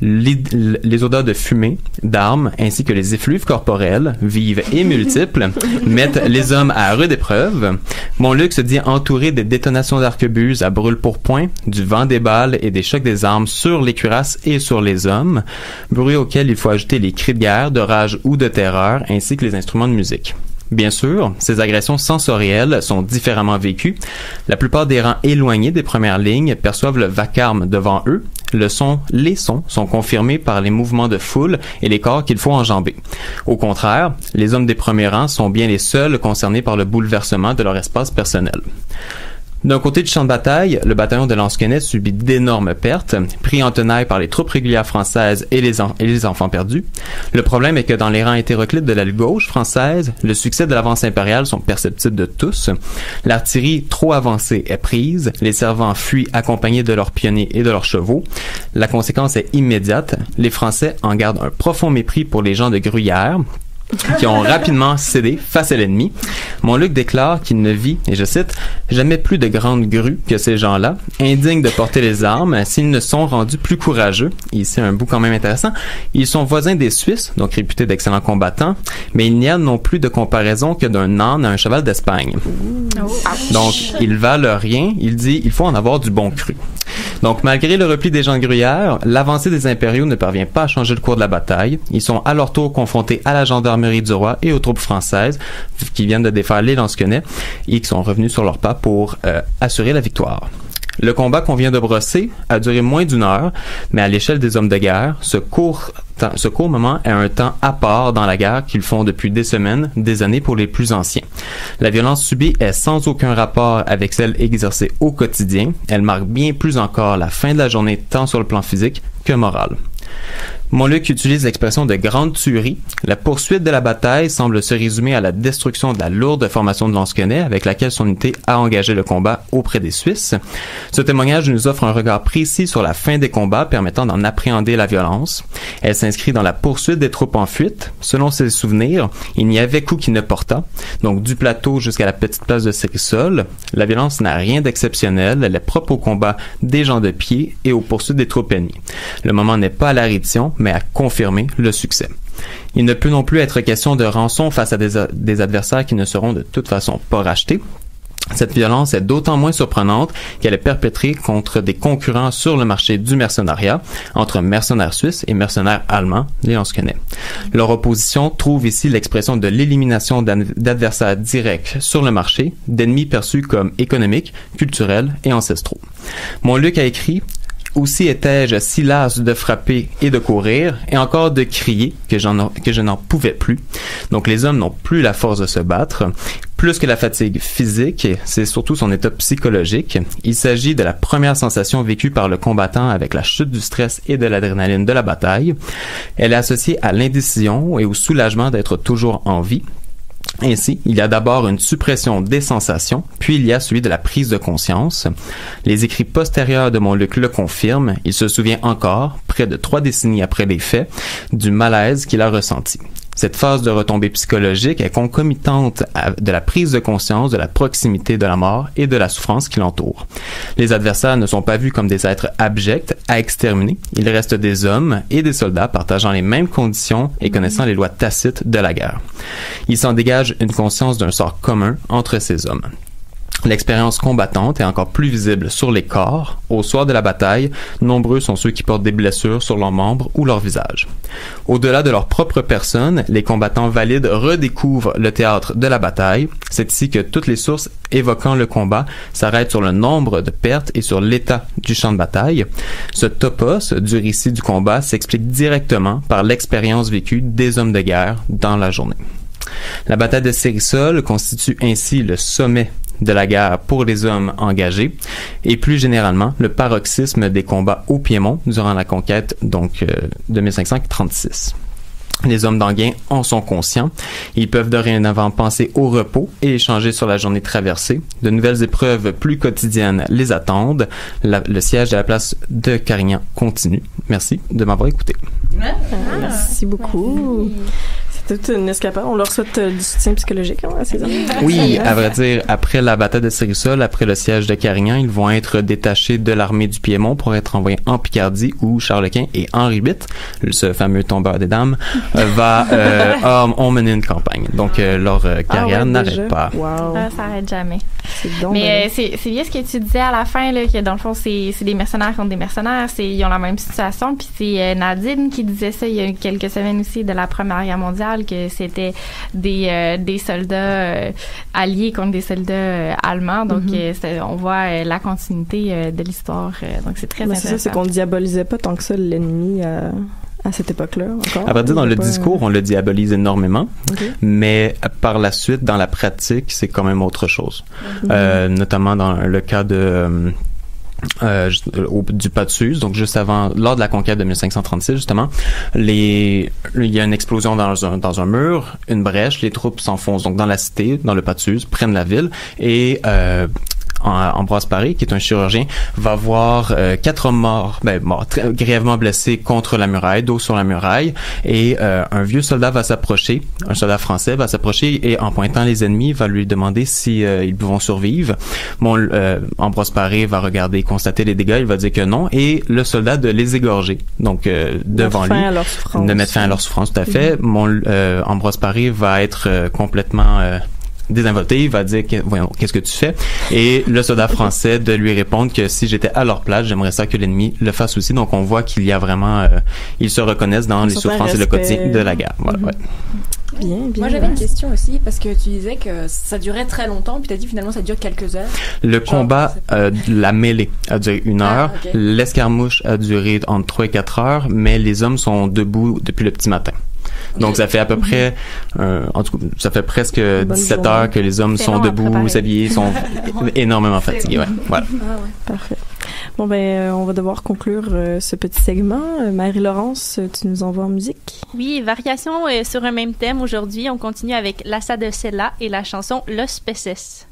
Les odeurs de fumée, d'armes, ainsi que les effluves corporels, vives et multiples, mettent les hommes à rude épreuve. Montluc se dit entouré des détonations d'arquebuses à brûle-pourpoint, du vent des balles et des chocs des armes sur les cuirasses et sur les hommes, bruit auquel il faut ajouter les cris de guerre, de rage ou de terreur, ainsi que les instruments de musique. Bien sûr, ces agressions sensorielles sont différemment vécues. La plupart des rangs éloignés des premières lignes perçoivent le vacarme devant eux. Les sons sont confirmés par les mouvements de foule et les corps qu'il faut enjamber. Au contraire, les hommes des premiers rangs sont bien les seuls concernés par le bouleversement de leur espace personnel. D'un côté du champ de bataille, le bataillon de Lansquenet subit d'énormes pertes, pris en tenaille par les troupes régulières françaises et les enfants perdus. Le problème est que dans les rangs hétéroclites de l'aile gauche française, le succès de l'avance impériale sont perceptibles de tous. L'artillerie trop avancée est prise, les servants fuient accompagnés de leurs pionniers et de leurs chevaux. La conséquence est immédiate, les Français en gardent un profond mépris pour les gens de Gruyère, qui ont rapidement cédé face à l'ennemi. Montluc déclare qu'il ne vit, et je cite, « jamais plus de grandes grues que ces gens-là, indignes de porter les armes, s'ils ne sont rendus plus courageux. » Ici, un bout quand même intéressant. Ils sont voisins des Suisses, donc réputés d'excellents combattants, mais il n'y a non plus de comparaison que d'un âne à un cheval d'Espagne. Donc, ils valent rien. Il dit, il faut en avoir du bon cru. Donc, malgré le repli des gens de Gruyère, l'avancée des impériaux ne parvient pas à changer le cours de la bataille. Ils sont à leur tour confrontés à la gendarmerie du roi et aux troupes françaises qui viennent de défaire les Lansquenets et qui sont revenus sur leurs pas pour assurer la victoire. Le combat qu'on vient de brosser a duré moins d'1 heure, mais à l'échelle des hommes de guerre, ce court moment est un temps à part dans la guerre qu'ils font depuis des semaines, des années pour les plus anciens. La violence subie est sans aucun rapport avec celle exercée au quotidien. Elle marque bien plus encore la fin de la journée tant sur le plan physique que moral. Montluc utilise l'expression de grande tuerie. La poursuite de la bataille semble se résumer à la destruction de la lourde formation de Lansquenet avec laquelle son unité a engagé le combat auprès des Suisses. Ce témoignage nous offre un regard précis sur la fin des combats permettant d'en appréhender la violence. Elle s'inscrit dans la poursuite des troupes en fuite. Selon ses souvenirs, il n'y avait coup qui ne porta. Donc du plateau jusqu'à la petite place de Cérisol, la violence n'a rien d'exceptionnel. Elle est propre au combat des gens de pied et aux poursuites des troupes ennemies. Le moment n'est pas à la reddition, mais à confirmer le succès. Il ne peut non plus être question de rançon face à des adversaires qui ne seront de toute façon pas rachetés. Cette violence est d'autant moins surprenante qu'elle est perpétrée contre des concurrents sur le marché du mercenariat, entre mercenaires suisses et mercenaires allemands, les Lansquenets. Leur opposition trouve ici l'expression de l'élimination d'adversaires directs sur le marché, d'ennemis perçus comme économiques, culturels et ancestraux. Montluc a écrit Aussi étais-je si las de frapper et de courir, et encore de crier que je n'en pouvais plus. Donc les hommes n'ont plus la force de se battre. Plus que la fatigue physique, c'est surtout son état psychologique. Il s'agit de la première sensation vécue par le combattant avec la chute du stress et de l'adrénaline de la bataille. Elle est associée à l'indécision et au soulagement d'être toujours en vie. Ainsi, il y a d'abord une suppression des sensations, puis il y a celui de la prise de conscience. Les écrits postérieurs de Montluc le confirment. Il se souvient encore, près de 3 décennies après les faits, du malaise qu'il a ressenti. Cette phase de retombée psychologique est concomitante de la prise de conscience de la proximité de la mort et de la souffrance qui l'entoure. Les adversaires ne sont pas vus comme des êtres abjects à exterminer. Ils restent des hommes et des soldats partageant les mêmes conditions et connaissant les lois tacites de la guerre. Il s'en dégage une conscience d'un sort commun entre ces hommes. L'expérience combattante est encore plus visible sur les corps. Au soir de la bataille, nombreux sont ceux qui portent des blessures sur leurs membres ou leur visage. Au-delà de leur propre personne, les combattants valides redécouvrent le théâtre de la bataille. C'est ici que toutes les sources évoquant le combat s'arrêtent sur le nombre de pertes et sur l'état du champ de bataille. Ce topos du récit du combat s'explique directement par l'expérience vécue des hommes de guerre dans la journée. La bataille de Cérisole constitue ainsi le sommet de la guerre pour les hommes engagés et plus généralement le paroxysme des combats au Piémont durant la conquête de 1536. Les hommes d'Enghien en sont conscients. Ils peuvent dorénavant penser au repos et échanger sur la journée traversée. De nouvelles épreuves plus quotidiennes les attendent. Le siège de la place de Carignan continue. Merci de m'avoir écouté. Merci beaucoup. C'est toute une escapade. On leur souhaite du soutien psychologique à ces hommes. Oui, à vrai dire, après la bataille de Cérisole, après le siège de Carignan, ils vont être détachés de l'armée du Piémont pour être envoyés en Picardie où Charles Quint et Henri VIII, ce fameux tombeur des dames, ont mené une campagne. Donc, leur carrière n'arrête pas. Wow. Ça n'arrête jamais. Mais c'est bien ce que tu disais à la fin, là, que dans le fond, c'est des mercenaires contre des mercenaires. Ils ont la même situation. Puis c'est Nadine qui disait ça il y a quelques semaines aussi de la Première Guerre mondiale, que c'était des soldats alliés contre des soldats allemands. Donc, on voit la continuité de l'histoire. Donc, c'est très intéressant. C'est ça, c'est qu'on diabolisait pas tant que ça l'ennemi à cette époque-là encore. À vrai dire, dans le discours, on le diabolise énormément, mais par la suite, dans la pratique, c'est quand même autre chose. Notamment dans le cas de du pas de Suse, donc juste lors de la conquête de 1536 justement, il y a une explosion dans un mur, une brèche, les troupes s'enfoncent donc dans la cité, dans le pas de Suse, prennent la ville et Ambroise Paré, qui est un chirurgien, va voir 4 hommes morts, très grièvement blessés contre la muraille, dos sur la muraille, et un vieux soldat va s'approcher, un soldat français va s'approcher et en pointant les ennemis va lui demander si ils vont survivre. Ambroise Paré va regarder, constater les dégâts, il va dire que non, et le soldat de les égorger, donc devant lui, de mettre fin à leur souffrance, tout à fait. Ambroise Paré va être complètement désinvolté, il va dire voyons, qu'est-ce que tu fais? Et le soldat français de lui répondre que si j'étais à leur place, j'aimerais ça que l'ennemi le fasse aussi. Donc on voit qu'il y a vraiment ils se reconnaissent dans les souffrances et le quotidien de la guerre. Voilà, Bien. Moi, j'avais une question aussi, parce que tu disais que ça durait très longtemps, puis tu as dit finalement ça dure quelques heures. Le combat, la mêlée a duré 1 heure, l'escarmouche a duré entre 3 et 4 heures, mais les hommes sont debout depuis le petit matin. Donc ça fait à peu près en tout cas ça fait presque 17 heures que les hommes sont debout, s'habillés, sont énormément fatigués. Voilà. Parfait. Bon on va devoir conclure ce petit segment. Marie-Laurence, tu nous envoies en musique? Oui, variation sur un même thème aujourd'hui. On continue avec Lassa de Sella et la chanson Los Peces.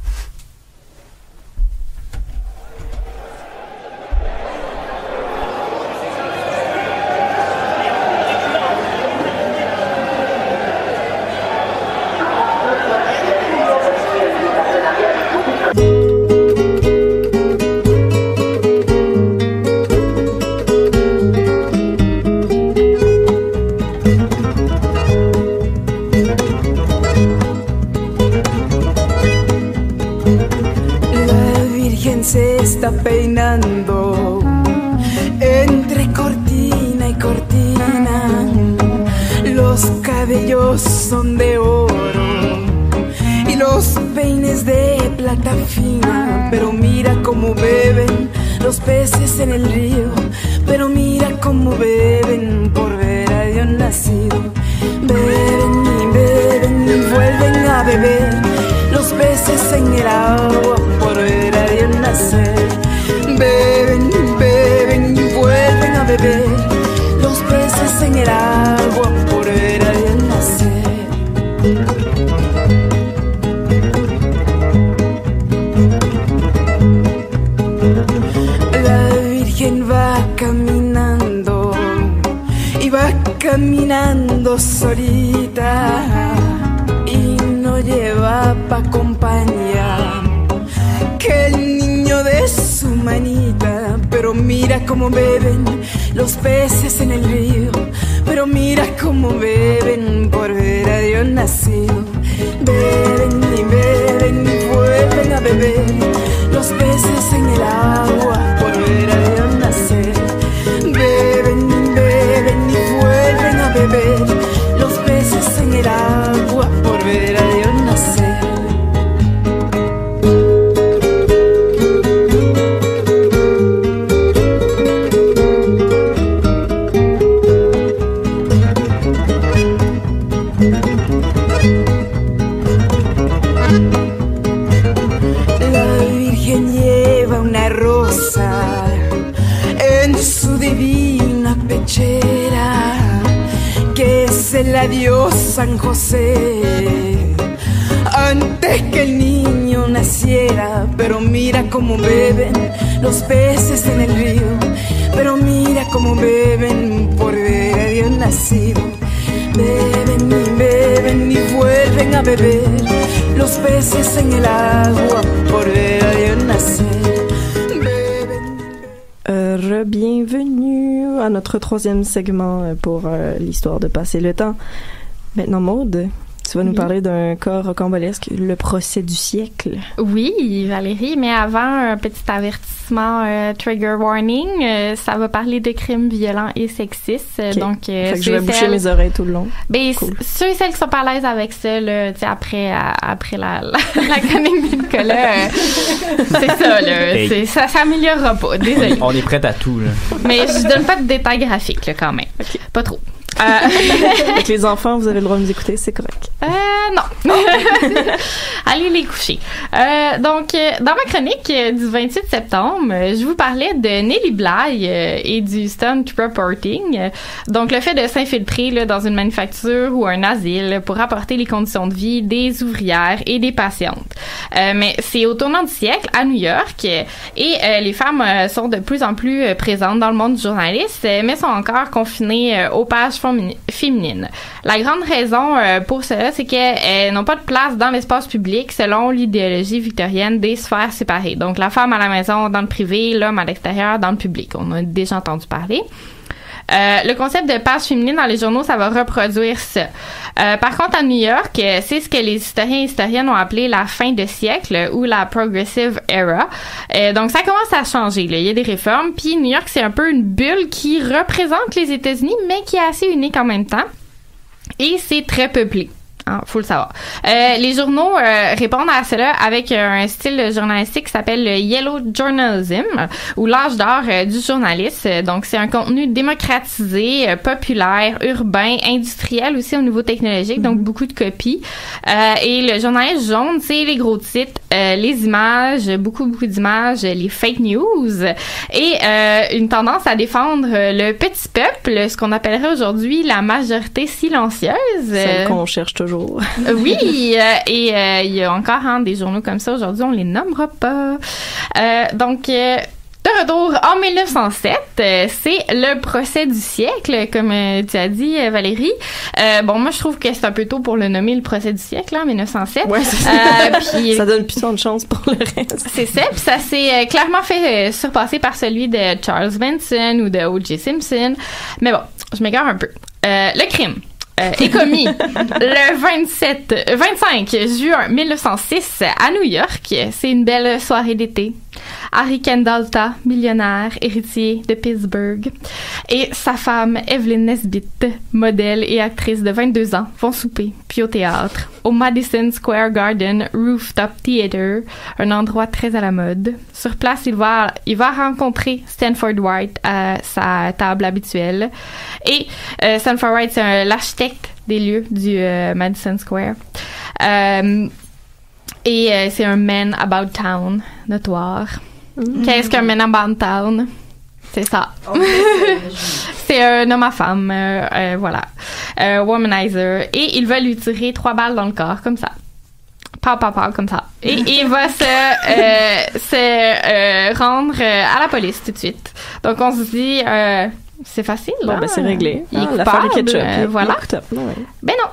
Se está peinando entre cortina y cortina, los cabellos son de oro y los peines de plata fina, pero mira cómo beben los peces en el río, pero mira cómo beben por ver a Dios nacido. Beben y vuelven a beber los peces en el agua por ver a Dios nacer. Beben y vuelven a beber los peces en el agua por ver a Dios nacer. La Virgen va caminando y va caminando solita y no lleva pa' compañía que el niño de su manita. Pero mira cómo beben los peces en el río, pero mira cómo beben por ver a Dios nacido. Beben y vuelven a beber los peces en el agua por ver a Dios nacer. Beben y vuelven a beber los peces en el agua por ver a Dios nacer. La Virgen lleva una rosa en su divina pechera, que se la dio San José antes que el niño naciera. Pero mira cómo beben los peces en el río, pero mira cómo beben por ver a Dios nacido. Beben y vuelven a beber los peces en el agua por ver a Dios nacer. Bienvenue à notre troisième segment pour l'histoire de passer le temps. Maintenant, Maude, tu vas nous parler d'un cas rocambolesque, le procès du siècle. Oui, Valérie, mais avant, un petit avertissement, trigger warning, ça va parler de crimes violents et sexistes. Okay. Donc, fait que je vais boucher mes oreilles tout le long. Ben, cool. Ceux et celles qui sont pas à l'aise avec ça, là, après la chronique de Nicolas, c'est ça, là. Hey. Ça s'améliorera pas, désolé. On est prêt à tout, là. Mais je donne pas de détails graphiques, là, quand même. Okay. Pas trop. Avec les enfants, vous avez le droit de nous écouter, c'est correct. Non. Allez les coucher. Donc, dans ma chronique du 28 septembre, je vous parlais de Nellie Bly et du stunt reporting. Donc, le fait de s'infiltrer là, dans une manufacture ou un asile pour rapporter les conditions de vie des ouvrières et des patientes. Mais c'est au tournant du siècle à New York et les femmes sont de plus en plus présentes dans le monde du journalisme, mais sont encore confinées aux pages féminines. La grande raison pour cela, c'est qu'elles n'ont pas de place dans l'espace public selon l'idéologie victorienne des sphères séparées. Donc, la femme à la maison dans le privé, l'homme à l'extérieur dans le public. On a déjà entendu parler. Le concept de page féminine dans les journaux, ça va reproduire ça. Par contre, à New York, c'est ce que les historiens et historiennes ont appelé la fin de siècle ou la Progressive Era. Donc, ça commence à changer. Là. Il y a des réformes. Puis, New York, c'est un peu une bulle qui représente les États-Unis, mais qui est assez unique en même temps. Et c'est très peuplé. Hein, faut le savoir. Les journaux répondent à cela avec un style journalistique qui s'appelle le Yellow Journalism ou l'âge d'or du journalisme. Donc, c'est un contenu démocratisé, populaire, urbain, industriel aussi au niveau technologique, donc beaucoup de copies. Et le journalisme jaune, c'est les gros titres, les images, beaucoup d'images, les fake news et une tendance à défendre le petit peuple, ce qu'on appellerait aujourd'hui la majorité silencieuse. Celle qu'on cherche toujours. Oui, et il y a encore des journaux comme ça aujourd'hui, on les nommera pas. Donc, de retour en 1907, c'est le procès du siècle, comme tu as dit, Valérie. Bon, moi, je trouve que c'est un peu tôt pour le nommer le procès du siècle, en 1907. Ouais, c'est ça. Puis, ça donne plus de chance pour le reste. C'est ça, puis ça s'est clairement fait surpasser par celui de Charles Manson ou de O.J. Simpson. Mais bon, je m'égare un peu. Le crime est commis le 25 juin 1906 à New York. C'est une belle soirée d'été. Harry Kendallta, millionnaire, héritier de Pittsburgh, et sa femme Evelyn Nesbitt, modèle et actrice de 22 ans, vont souper, puis au théâtre, au Madison Square Garden Rooftop Theater, un endroit très à la mode. Sur place, il va rencontrer Stanford White à sa table habituelle. Et Stanford White, c'est l'architecte des lieux du Madison Square. Et c'est un man about town notoire. Qu'est-ce qu'un man about town? C'est ça. C'est un homme à femme, voilà. Womanizer. Et il va lui tirer 3 balles dans le corps, comme ça. Pow, comme ça. Et il va se rendre à la police tout de suite. Donc, on se dit... c'est facile. Bon, hein? ben c'est réglé. Il est la coupable, ketchup. voilà. Ouais. Ben non.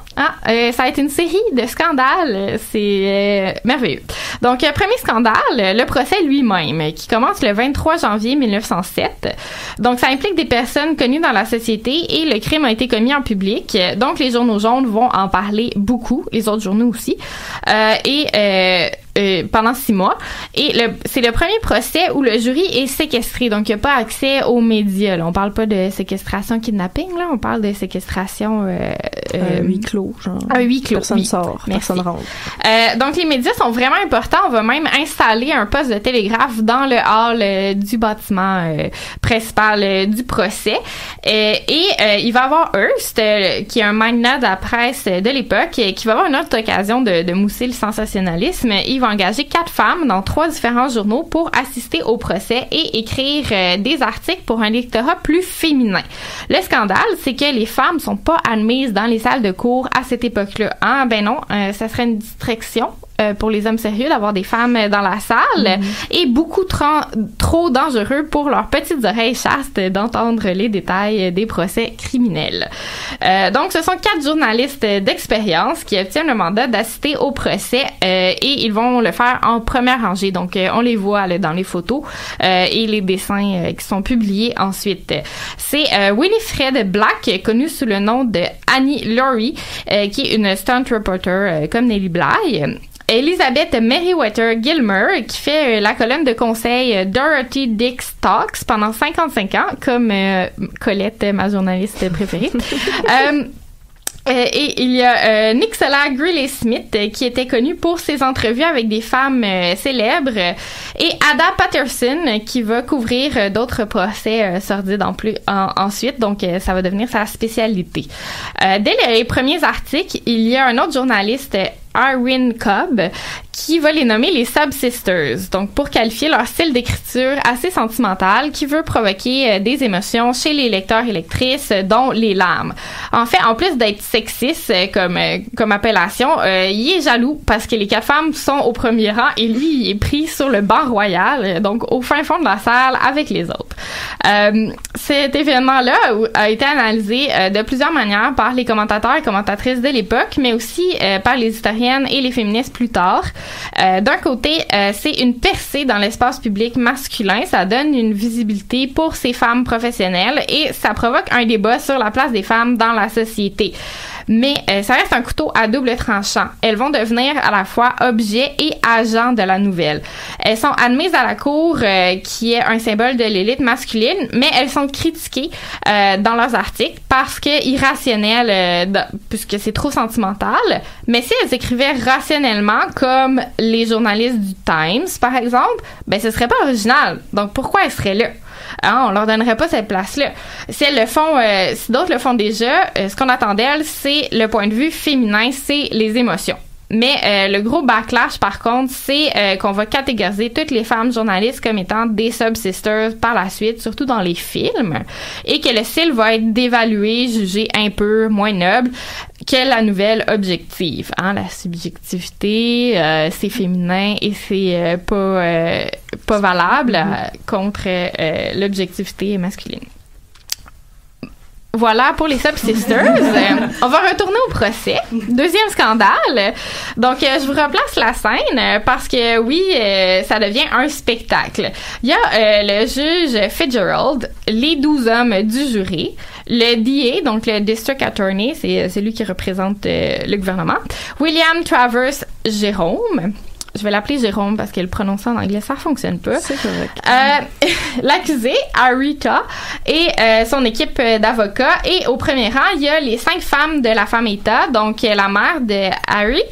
Ça a été une série de scandales. C'est merveilleux. Donc, premier scandale, le procès lui-même, qui commence le 23 janvier 1907. Donc, ça implique des personnes connues dans la société et le crime a été commis en public. Donc, les journaux jaunes vont en parler beaucoup, les autres journaux aussi. Pendant 6 mois. Et c'est le premier procès où le jury est séquestré. Donc, il n'y a pas accès aux médias. Là. On parle pas de séquestration kidnapping, là. On parle de séquestration... huis clos, genre. Huis clos. Personne oui. sort, Merci. personne rentre. Donc, les médias sont vraiment importants. On va même installer un poste de télégraphe dans le hall du bâtiment principal du procès. Il va y avoir Hearst, qui est un magnat de la presse de l'époque, qui va avoir une autre occasion de mousser le sensationnalisme. Il va engager 4 femmes dans 3 différents journaux pour assister au procès et écrire des articles pour un lectorat plus féminin. Le scandale, c'est que les femmes sont pas admises dans les salles de cours à cette époque-là. Hein? Ben non, ça serait une distraction pour les hommes sérieux d'avoir des femmes dans la salle et beaucoup trop dangereux pour leurs petites oreilles chastes d'entendre les détails des procès criminels. Donc, ce sont 4 journalistes d'expérience qui obtiennent le mandat d'assister au procès et ils vont le faire en première rangée. Donc, on les voit là, dans les photos et les dessins qui sont publiés ensuite. C'est Winifred Black, connue sous le nom de Annie Laurie, qui est une stunt reporter comme Nellie Bly. Elizabeth Meriwether Gilmer, qui fait la colonne de conseil Dorothy Dix Talks pendant 55 ans, comme Colette, ma journaliste préférée. Et il y a Nicola Greeley-Smith qui était connue pour ses entrevues avec des femmes célèbres et Ada Patterson qui va couvrir d'autres procès sordides ensuite, donc ça va devenir sa spécialité. Dès les premiers articles, il y a un autre journaliste, Irene Cobb, qui va les nommer les Sub-Sisters, donc pour qualifier leur style d'écriture assez sentimental qui veut provoquer des émotions chez les lecteurs et lectrices, dont les larmes. En fait, en plus d'être sexiste comme appellation, il est jaloux parce que les 4 femmes sont au premier rang et lui, il est pris sur le banc royal, donc au fin fond de la salle avec les autres. Cet événement-là a été analysé de plusieurs manières par les commentateurs et commentatrices de l'époque, mais aussi par les historiens et les féministes plus tard. D'un côté, c'est une percée dans l'espace public masculin, ça donne une visibilité pour ces femmes professionnelles et ça provoque un débat sur la place des femmes dans la société. Mais ça reste un couteau à double tranchant. Elles vont devenir à la fois objet et agent de la nouvelle. Elles sont admises à la cour, qui est un symbole de l'élite masculine, mais elles sont critiquées dans leurs articles parce que irrationnelles, puisque c'est trop sentimental. Mais si elles écrivaient rationnellement, comme les journalistes du Times, par exemple, ben ce serait pas original. Donc pourquoi elles seraient là? Hein, on leur donnerait pas cette place-là. Si elles le font, si d'autres le font déjà, ce qu'on attend d'elles, c'est le point de vue féminin, c'est les émotions. Mais le gros backlash, par contre, c'est qu'on va catégoriser toutes les femmes journalistes comme étant des sub-sisters par la suite, surtout dans les films, et que le style va être dévalué, jugé un peu moins noble que la nouvelle objective. Hein? La subjectivité, c'est féminin et c'est pas valable contre l'objectivité masculine. Voilà pour les Sub-Sisters. On va retourner au procès. Deuxième scandale. Donc, je vous replace la scène parce que, oui, ça devient un spectacle. Il y a le juge Fitzgerald, les 12 hommes du jury, le DA, donc le District Attorney, c'est celui qui représente le gouvernement, William Travers Jérôme, je vais l'appeler Jérôme parce que le prononcer en anglais, ça fonctionne pas. C'est correct. L'accusé, Harry Tah, et son équipe d'avocats. Et au premier rang, il y a les 5 femmes de la famille Tah, donc la mère de Harry,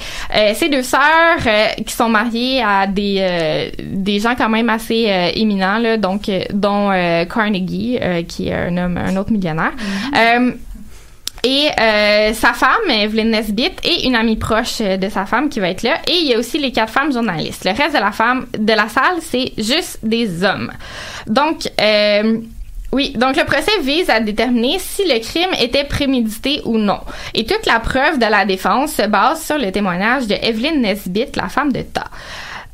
ses 2 sœurs qui sont mariées à des gens quand même assez éminents, là, donc dont Carnegie, qui est un autre millionnaire. Et sa femme, Evelyn Nesbitt, et une amie proche de sa femme qui va être là. Et il y a aussi les 4 femmes journalistes. Le reste de la salle, c'est juste des hommes. Donc, donc le procès vise à déterminer si le crime était prémédité ou non. Et toute la preuve de la défense se base sur le témoignage de Evelyn Nesbitt, la femme de Tah.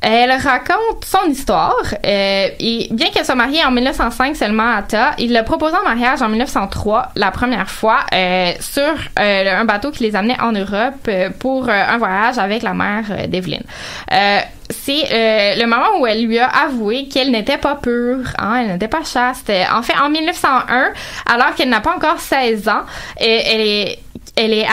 Elle raconte son histoire et bien qu'elle soit mariée en 1905 seulement à Tah, il l'a proposé en mariage en 1903 la première fois sur un bateau qui les amenait en Europe pour un voyage avec la mère d'Evelyn. C'est le moment où elle lui a avoué qu'elle n'était pas pure, elle n'était pas chaste. En fait, en 1901, alors qu'elle n'a pas encore 16 ans, elle est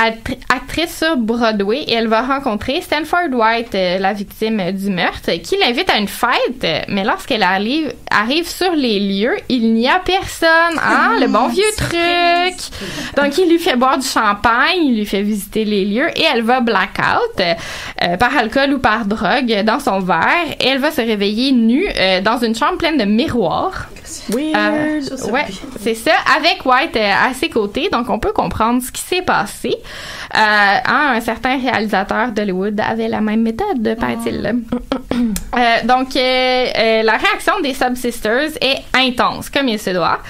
actrice sur Broadway et elle va rencontrer Stanford White, la victime du meurtre, qui l'invite à une fête, mais lorsqu'elle arrive sur les lieux, il n'y a personne. Le bon vieux truc. Donc, il lui fait boire du champagne, il lui fait visiter les lieux et elle va blackout par alcool ou par drogue dans son verre et elle va se réveiller nue dans une chambre pleine de miroirs. Weird. Ouais, c'est ça, avec White à ses côtés, donc on peut comprendre ce qui s'est passé. Un certain réalisateur d'Hollywood avait la même méthode, paraît-il. Donc, la réaction des Sob Sisters est intense, comme il se doit.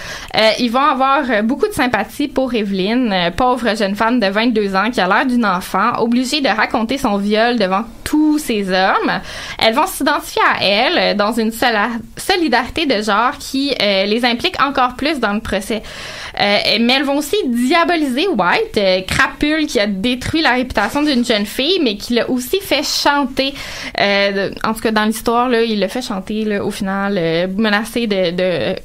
Ils vont avoir beaucoup de sympathie pour Evelyn, pauvre jeune femme de 22 ans qui a l'air d'une enfant, obligée de raconter son viol devant tous ces hommes. Elles vont s'identifier à elle dans une solidarité de genre qui les implique encore plus dans le procès. Mais elles vont aussi diaboliser White, crapule qui a détruit la réputation d'une jeune fille, mais qui l'a aussi fait chanter. En tout cas, dans l'histoire, là, il l'a fait chanter là, au final, menacé de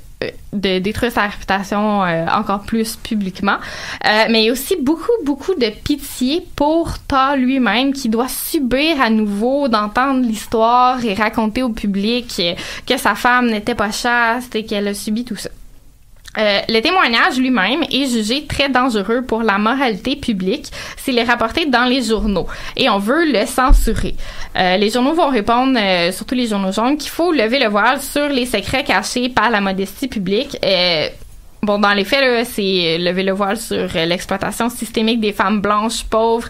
détruire sa réputation encore plus publiquement. Mais il y a aussi beaucoup de pitié pour Tah lui-même qui doit subir à nouveau d'entendre l'histoire et raconter au public que sa femme n'était pas chaste et qu'elle a subi tout ça. Le témoignage lui-même est jugé très dangereux pour la moralité publique s'il est rapporté dans les journaux et on veut le censurer. Les journaux vont répondre, surtout les journaux jaunes, qu'il faut lever le voile sur les secrets cachés par la modestie publique. Bon, dans les faits, là, c'est lever le voile sur l'exploitation systémique des femmes blanches pauvres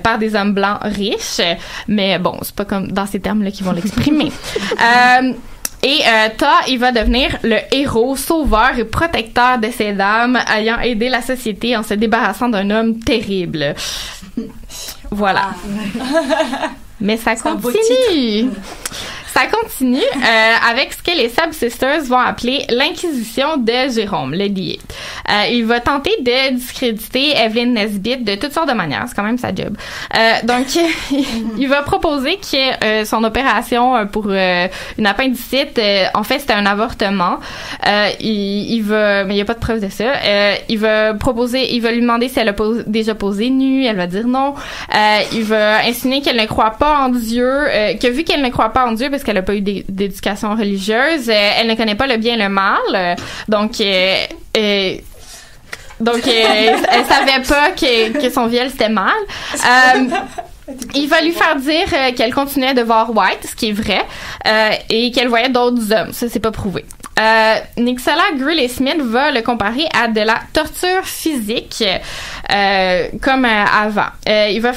par des hommes blancs riches, mais bon, c'est pas comme dans ces termes-là qu'ils vont l'exprimer. Et Tah, il va devenir le héros, sauveur et protecteur de ces dames ayant aidé la société en se débarrassant d'un homme terrible. Voilà. Mais ça continue. Ça continue avec ce que les Sob Sisters vont appeler l'inquisition de Jérôme, le lié. Il va tenter de discréditer Evelyn Nesbitt de toutes sortes de manières. C'est quand même sa job. Donc, il va proposer que son opération pour une appendicite, en fait, c'était un avortement. Mais il n'y a pas de preuve de ça. Il va lui demander si elle a déjà posé nue. Elle va dire non. Il va insinuer qu'elle ne croit pas en Dieu, que vu qu'elle ne croit pas en Dieu, parce qu'elle n'a pas eu d'éducation religieuse, elle ne connaît pas le bien et le mal. Donc, elle savait pas que son viol c'était mal. Il va lui faire dire qu'elle continuait de voir White, ce qui est vrai, et qu'elle voyait d'autres hommes. Ça, c'est pas prouvé. Nicola Greeley-Smith va le comparer à de la torture physique, comme avant. Il va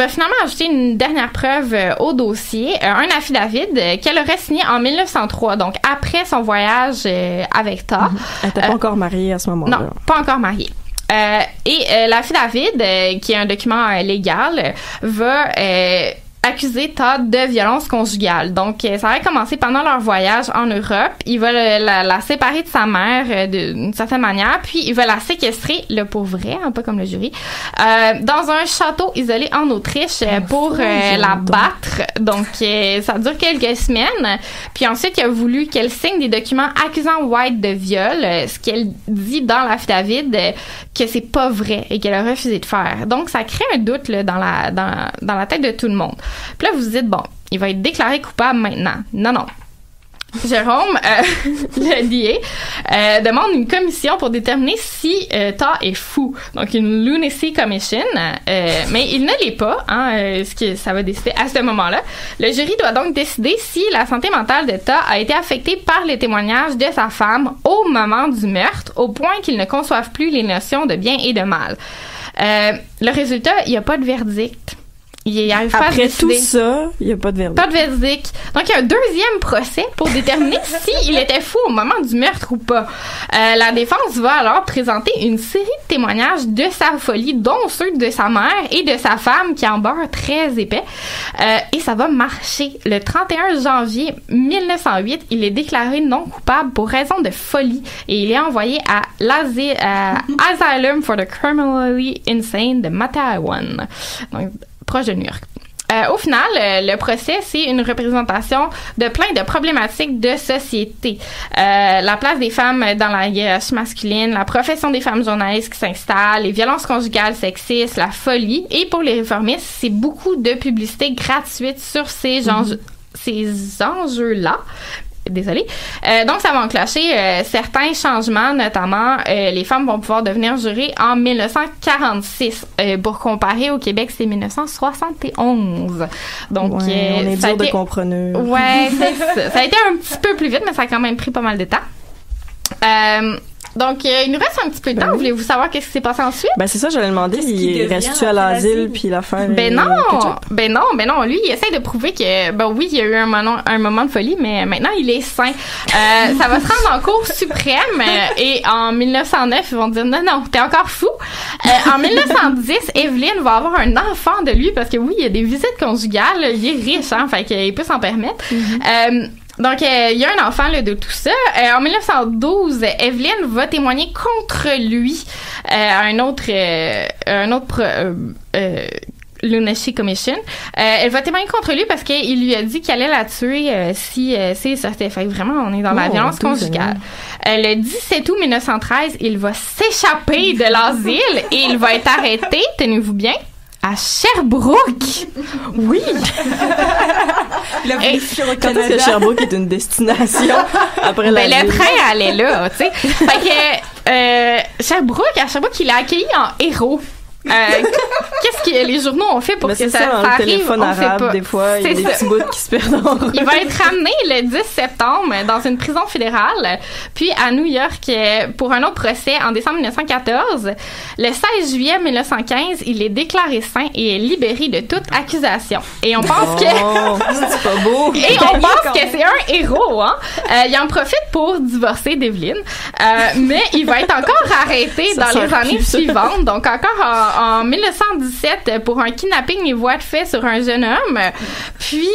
finalement ajouter une dernière preuve au dossier, un affidavit qu'elle aurait signé en 1903, donc après son voyage avec Tah. Elle n'était pas encore mariée à ce moment-là. Non, pas encore mariée. L'affidavit, qui est un document légal, va accuser Tah de violence conjugale. Donc, ça aurait commencé pendant leur voyage en Europe. Il va la séparer de sa mère d'une certaine manière, puis il va la séquestrer, le pour vrai, pas comme le jury, dans un château isolé en Autriche pour la battre. Donc, ça dure quelques semaines. Puis ensuite, il a voulu qu'elle signe des documents accusant White de viol, ce qu'elle dit dans l'affidavit que c'est pas vrai et qu'elle a refusé de faire. Donc, ça crée un doute là, dans la tête de tout le monde. Puis là, vous vous dites, bon, Il va être déclaré coupable maintenant. Non. Jérôme, le DA, demande une commission pour déterminer si Todd est fou. Donc, une Lunacy Commission. Mais il ne l'est pas, ce que ça va décider à ce moment-là. Le jury doit donc décider si la santé mentale de Todd a été affectée par les témoignages de sa femme au moment du meurtre, au point qu'il ne conçoive plus les notions de bien et de mal. Le résultat, il n'y a pas de verdict. Il arrive pas Après à décider. tout ça, il n'y a pas de verdict. Pas de verdict. Donc, il y a un deuxième procès pour déterminer s'il était fou au moment du meurtre ou pas. La défense va alors présenter une série de témoignages de sa folie, dont ceux de sa mère et de sa femme qui en beurre très épais. Et ça va marcher. Le 31 janvier 1908, il est déclaré non coupable pour raison de folie et il est envoyé à l'Asylum for the Criminally Insane de Mattawan. Donc, proche de New York. Au final, le procès, c'est une représentation de plein de problématiques de société. La place des femmes dans la hiérarchie masculine, la profession des femmes journalistes qui s'installe, les violences conjugales sexistes, la folie. Et pour les réformistes, c'est beaucoup de publicité gratuite sur ces enjeux-là. Désolée. Donc, ça va enclencher certains changements, notamment les femmes vont pouvoir devenir jurées en 1946. Pour comparer, au Québec, c'est 1971. Donc, on est dur de comprendre. Ouais, ça a été un petit peu plus vite, mais ça a quand même pris pas mal de temps. Donc, il nous reste un petit peu de temps. Voulez-vous savoir qu'est-ce qui s'est passé ensuite? Ben, c'est ça, j'allais demander. Il reste-tu à l'asile, puis l'affaire... Ben non! Lui, il essaie de prouver que, ben oui, il y a eu un moment de folie, mais maintenant, il est sain. Ça va se rendre en Cour suprême, et en 1909, ils vont dire, non, t'es encore fou. En 1910, Evelyn va avoir un enfant de lui, parce que oui, il y a des visites conjugales, il est riche, fait qu'il peut s'en permettre. Donc, il y a un enfant là, de tout ça. En 1912, Evelyn va témoigner contre lui à un autre Lunacy Commission. Elle va témoigner contre lui parce qu'il lui a dit qu'il allait la tuer si ça s'était fait. Vraiment, on est dans la violence conjugale. Le 17 août 1913, il va s'échapper de l'asile et il va être arrêté, tenez-vous bien, à Sherbrooke. Oui. Quand est-ce que Sherbrooke est une destination après la le train allait là, tu sais. Fait que Sherbrooke, il a accueilli en héros. Qu'est-ce que les journaux ont fait pour que ça arrive? Téléphone arabe, des fois, il y a des petits bouts qui se perdent. Il va être ramené le 10 septembre dans une prison fédérale, puis à New York pour un autre procès en décembre 1914. Le 16 juillet 1915, il est déclaré sain et est libéré de toute accusation. Et on pense que... c'est pas beau! Et on pense que c'est un héros, il en profite pour divorcer d'Evelyn, mais il va être encore arrêté dans les années suivantes, donc encore en 1917 pour un kidnapping et voie de fait sur un jeune homme. Puis,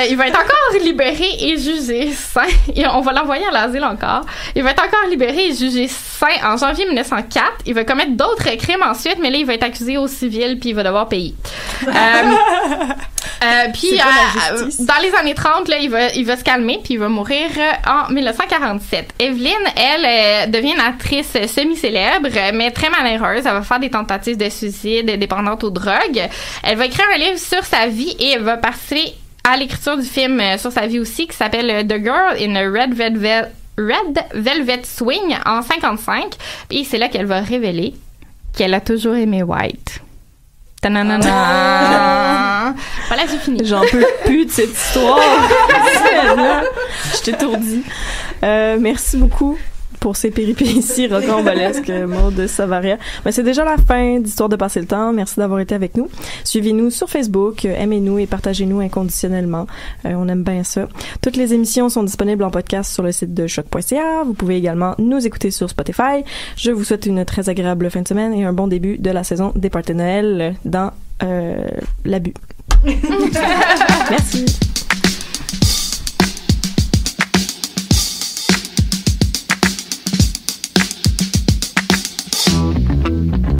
il va être encore libéré et jugé sain. Et on va l'envoyer à l'asile encore. Il va être encore libéré et jugé sain en janvier 1904. Il va commettre d'autres crimes ensuite, mais là, il va être accusé au civil puis il va devoir payer. Puis, dans les années 30, là, il va se calmer puis il va mourir en 1947. Evelyn, elle, devient une actrice semi-célèbre, mais très malheureuse. Elle va faire des tentatives de suicide, dépendante aux drogues. Elle va écrire un livre sur sa vie et elle va participer à l'écriture du film sur sa vie aussi, qui s'appelle The Girl in a Red Velvet Swing en 55. Et c'est là qu'elle va révéler qu'elle a toujours aimé White. Ta-na-na-na. Voilà, j'ai fini. J'en peux plus de cette histoire. Je t'étourdis. Merci beaucoup pour ces péripéties rocambolesques, Maude Savaria. Ben, c'est déjà la fin d'Histoire de passer le temps. Merci d'avoir été avec nous. Suivez-nous sur Facebook, aimez-nous et partagez-nous inconditionnellement. On aime bien ça. Toutes les émissions sont disponibles en podcast sur le site de choc.ca. Vous pouvez également nous écouter sur Spotify. Je vous souhaite une très agréable fin de semaine et un bon début de la saison des parties de Noël dans l'abus. Merci.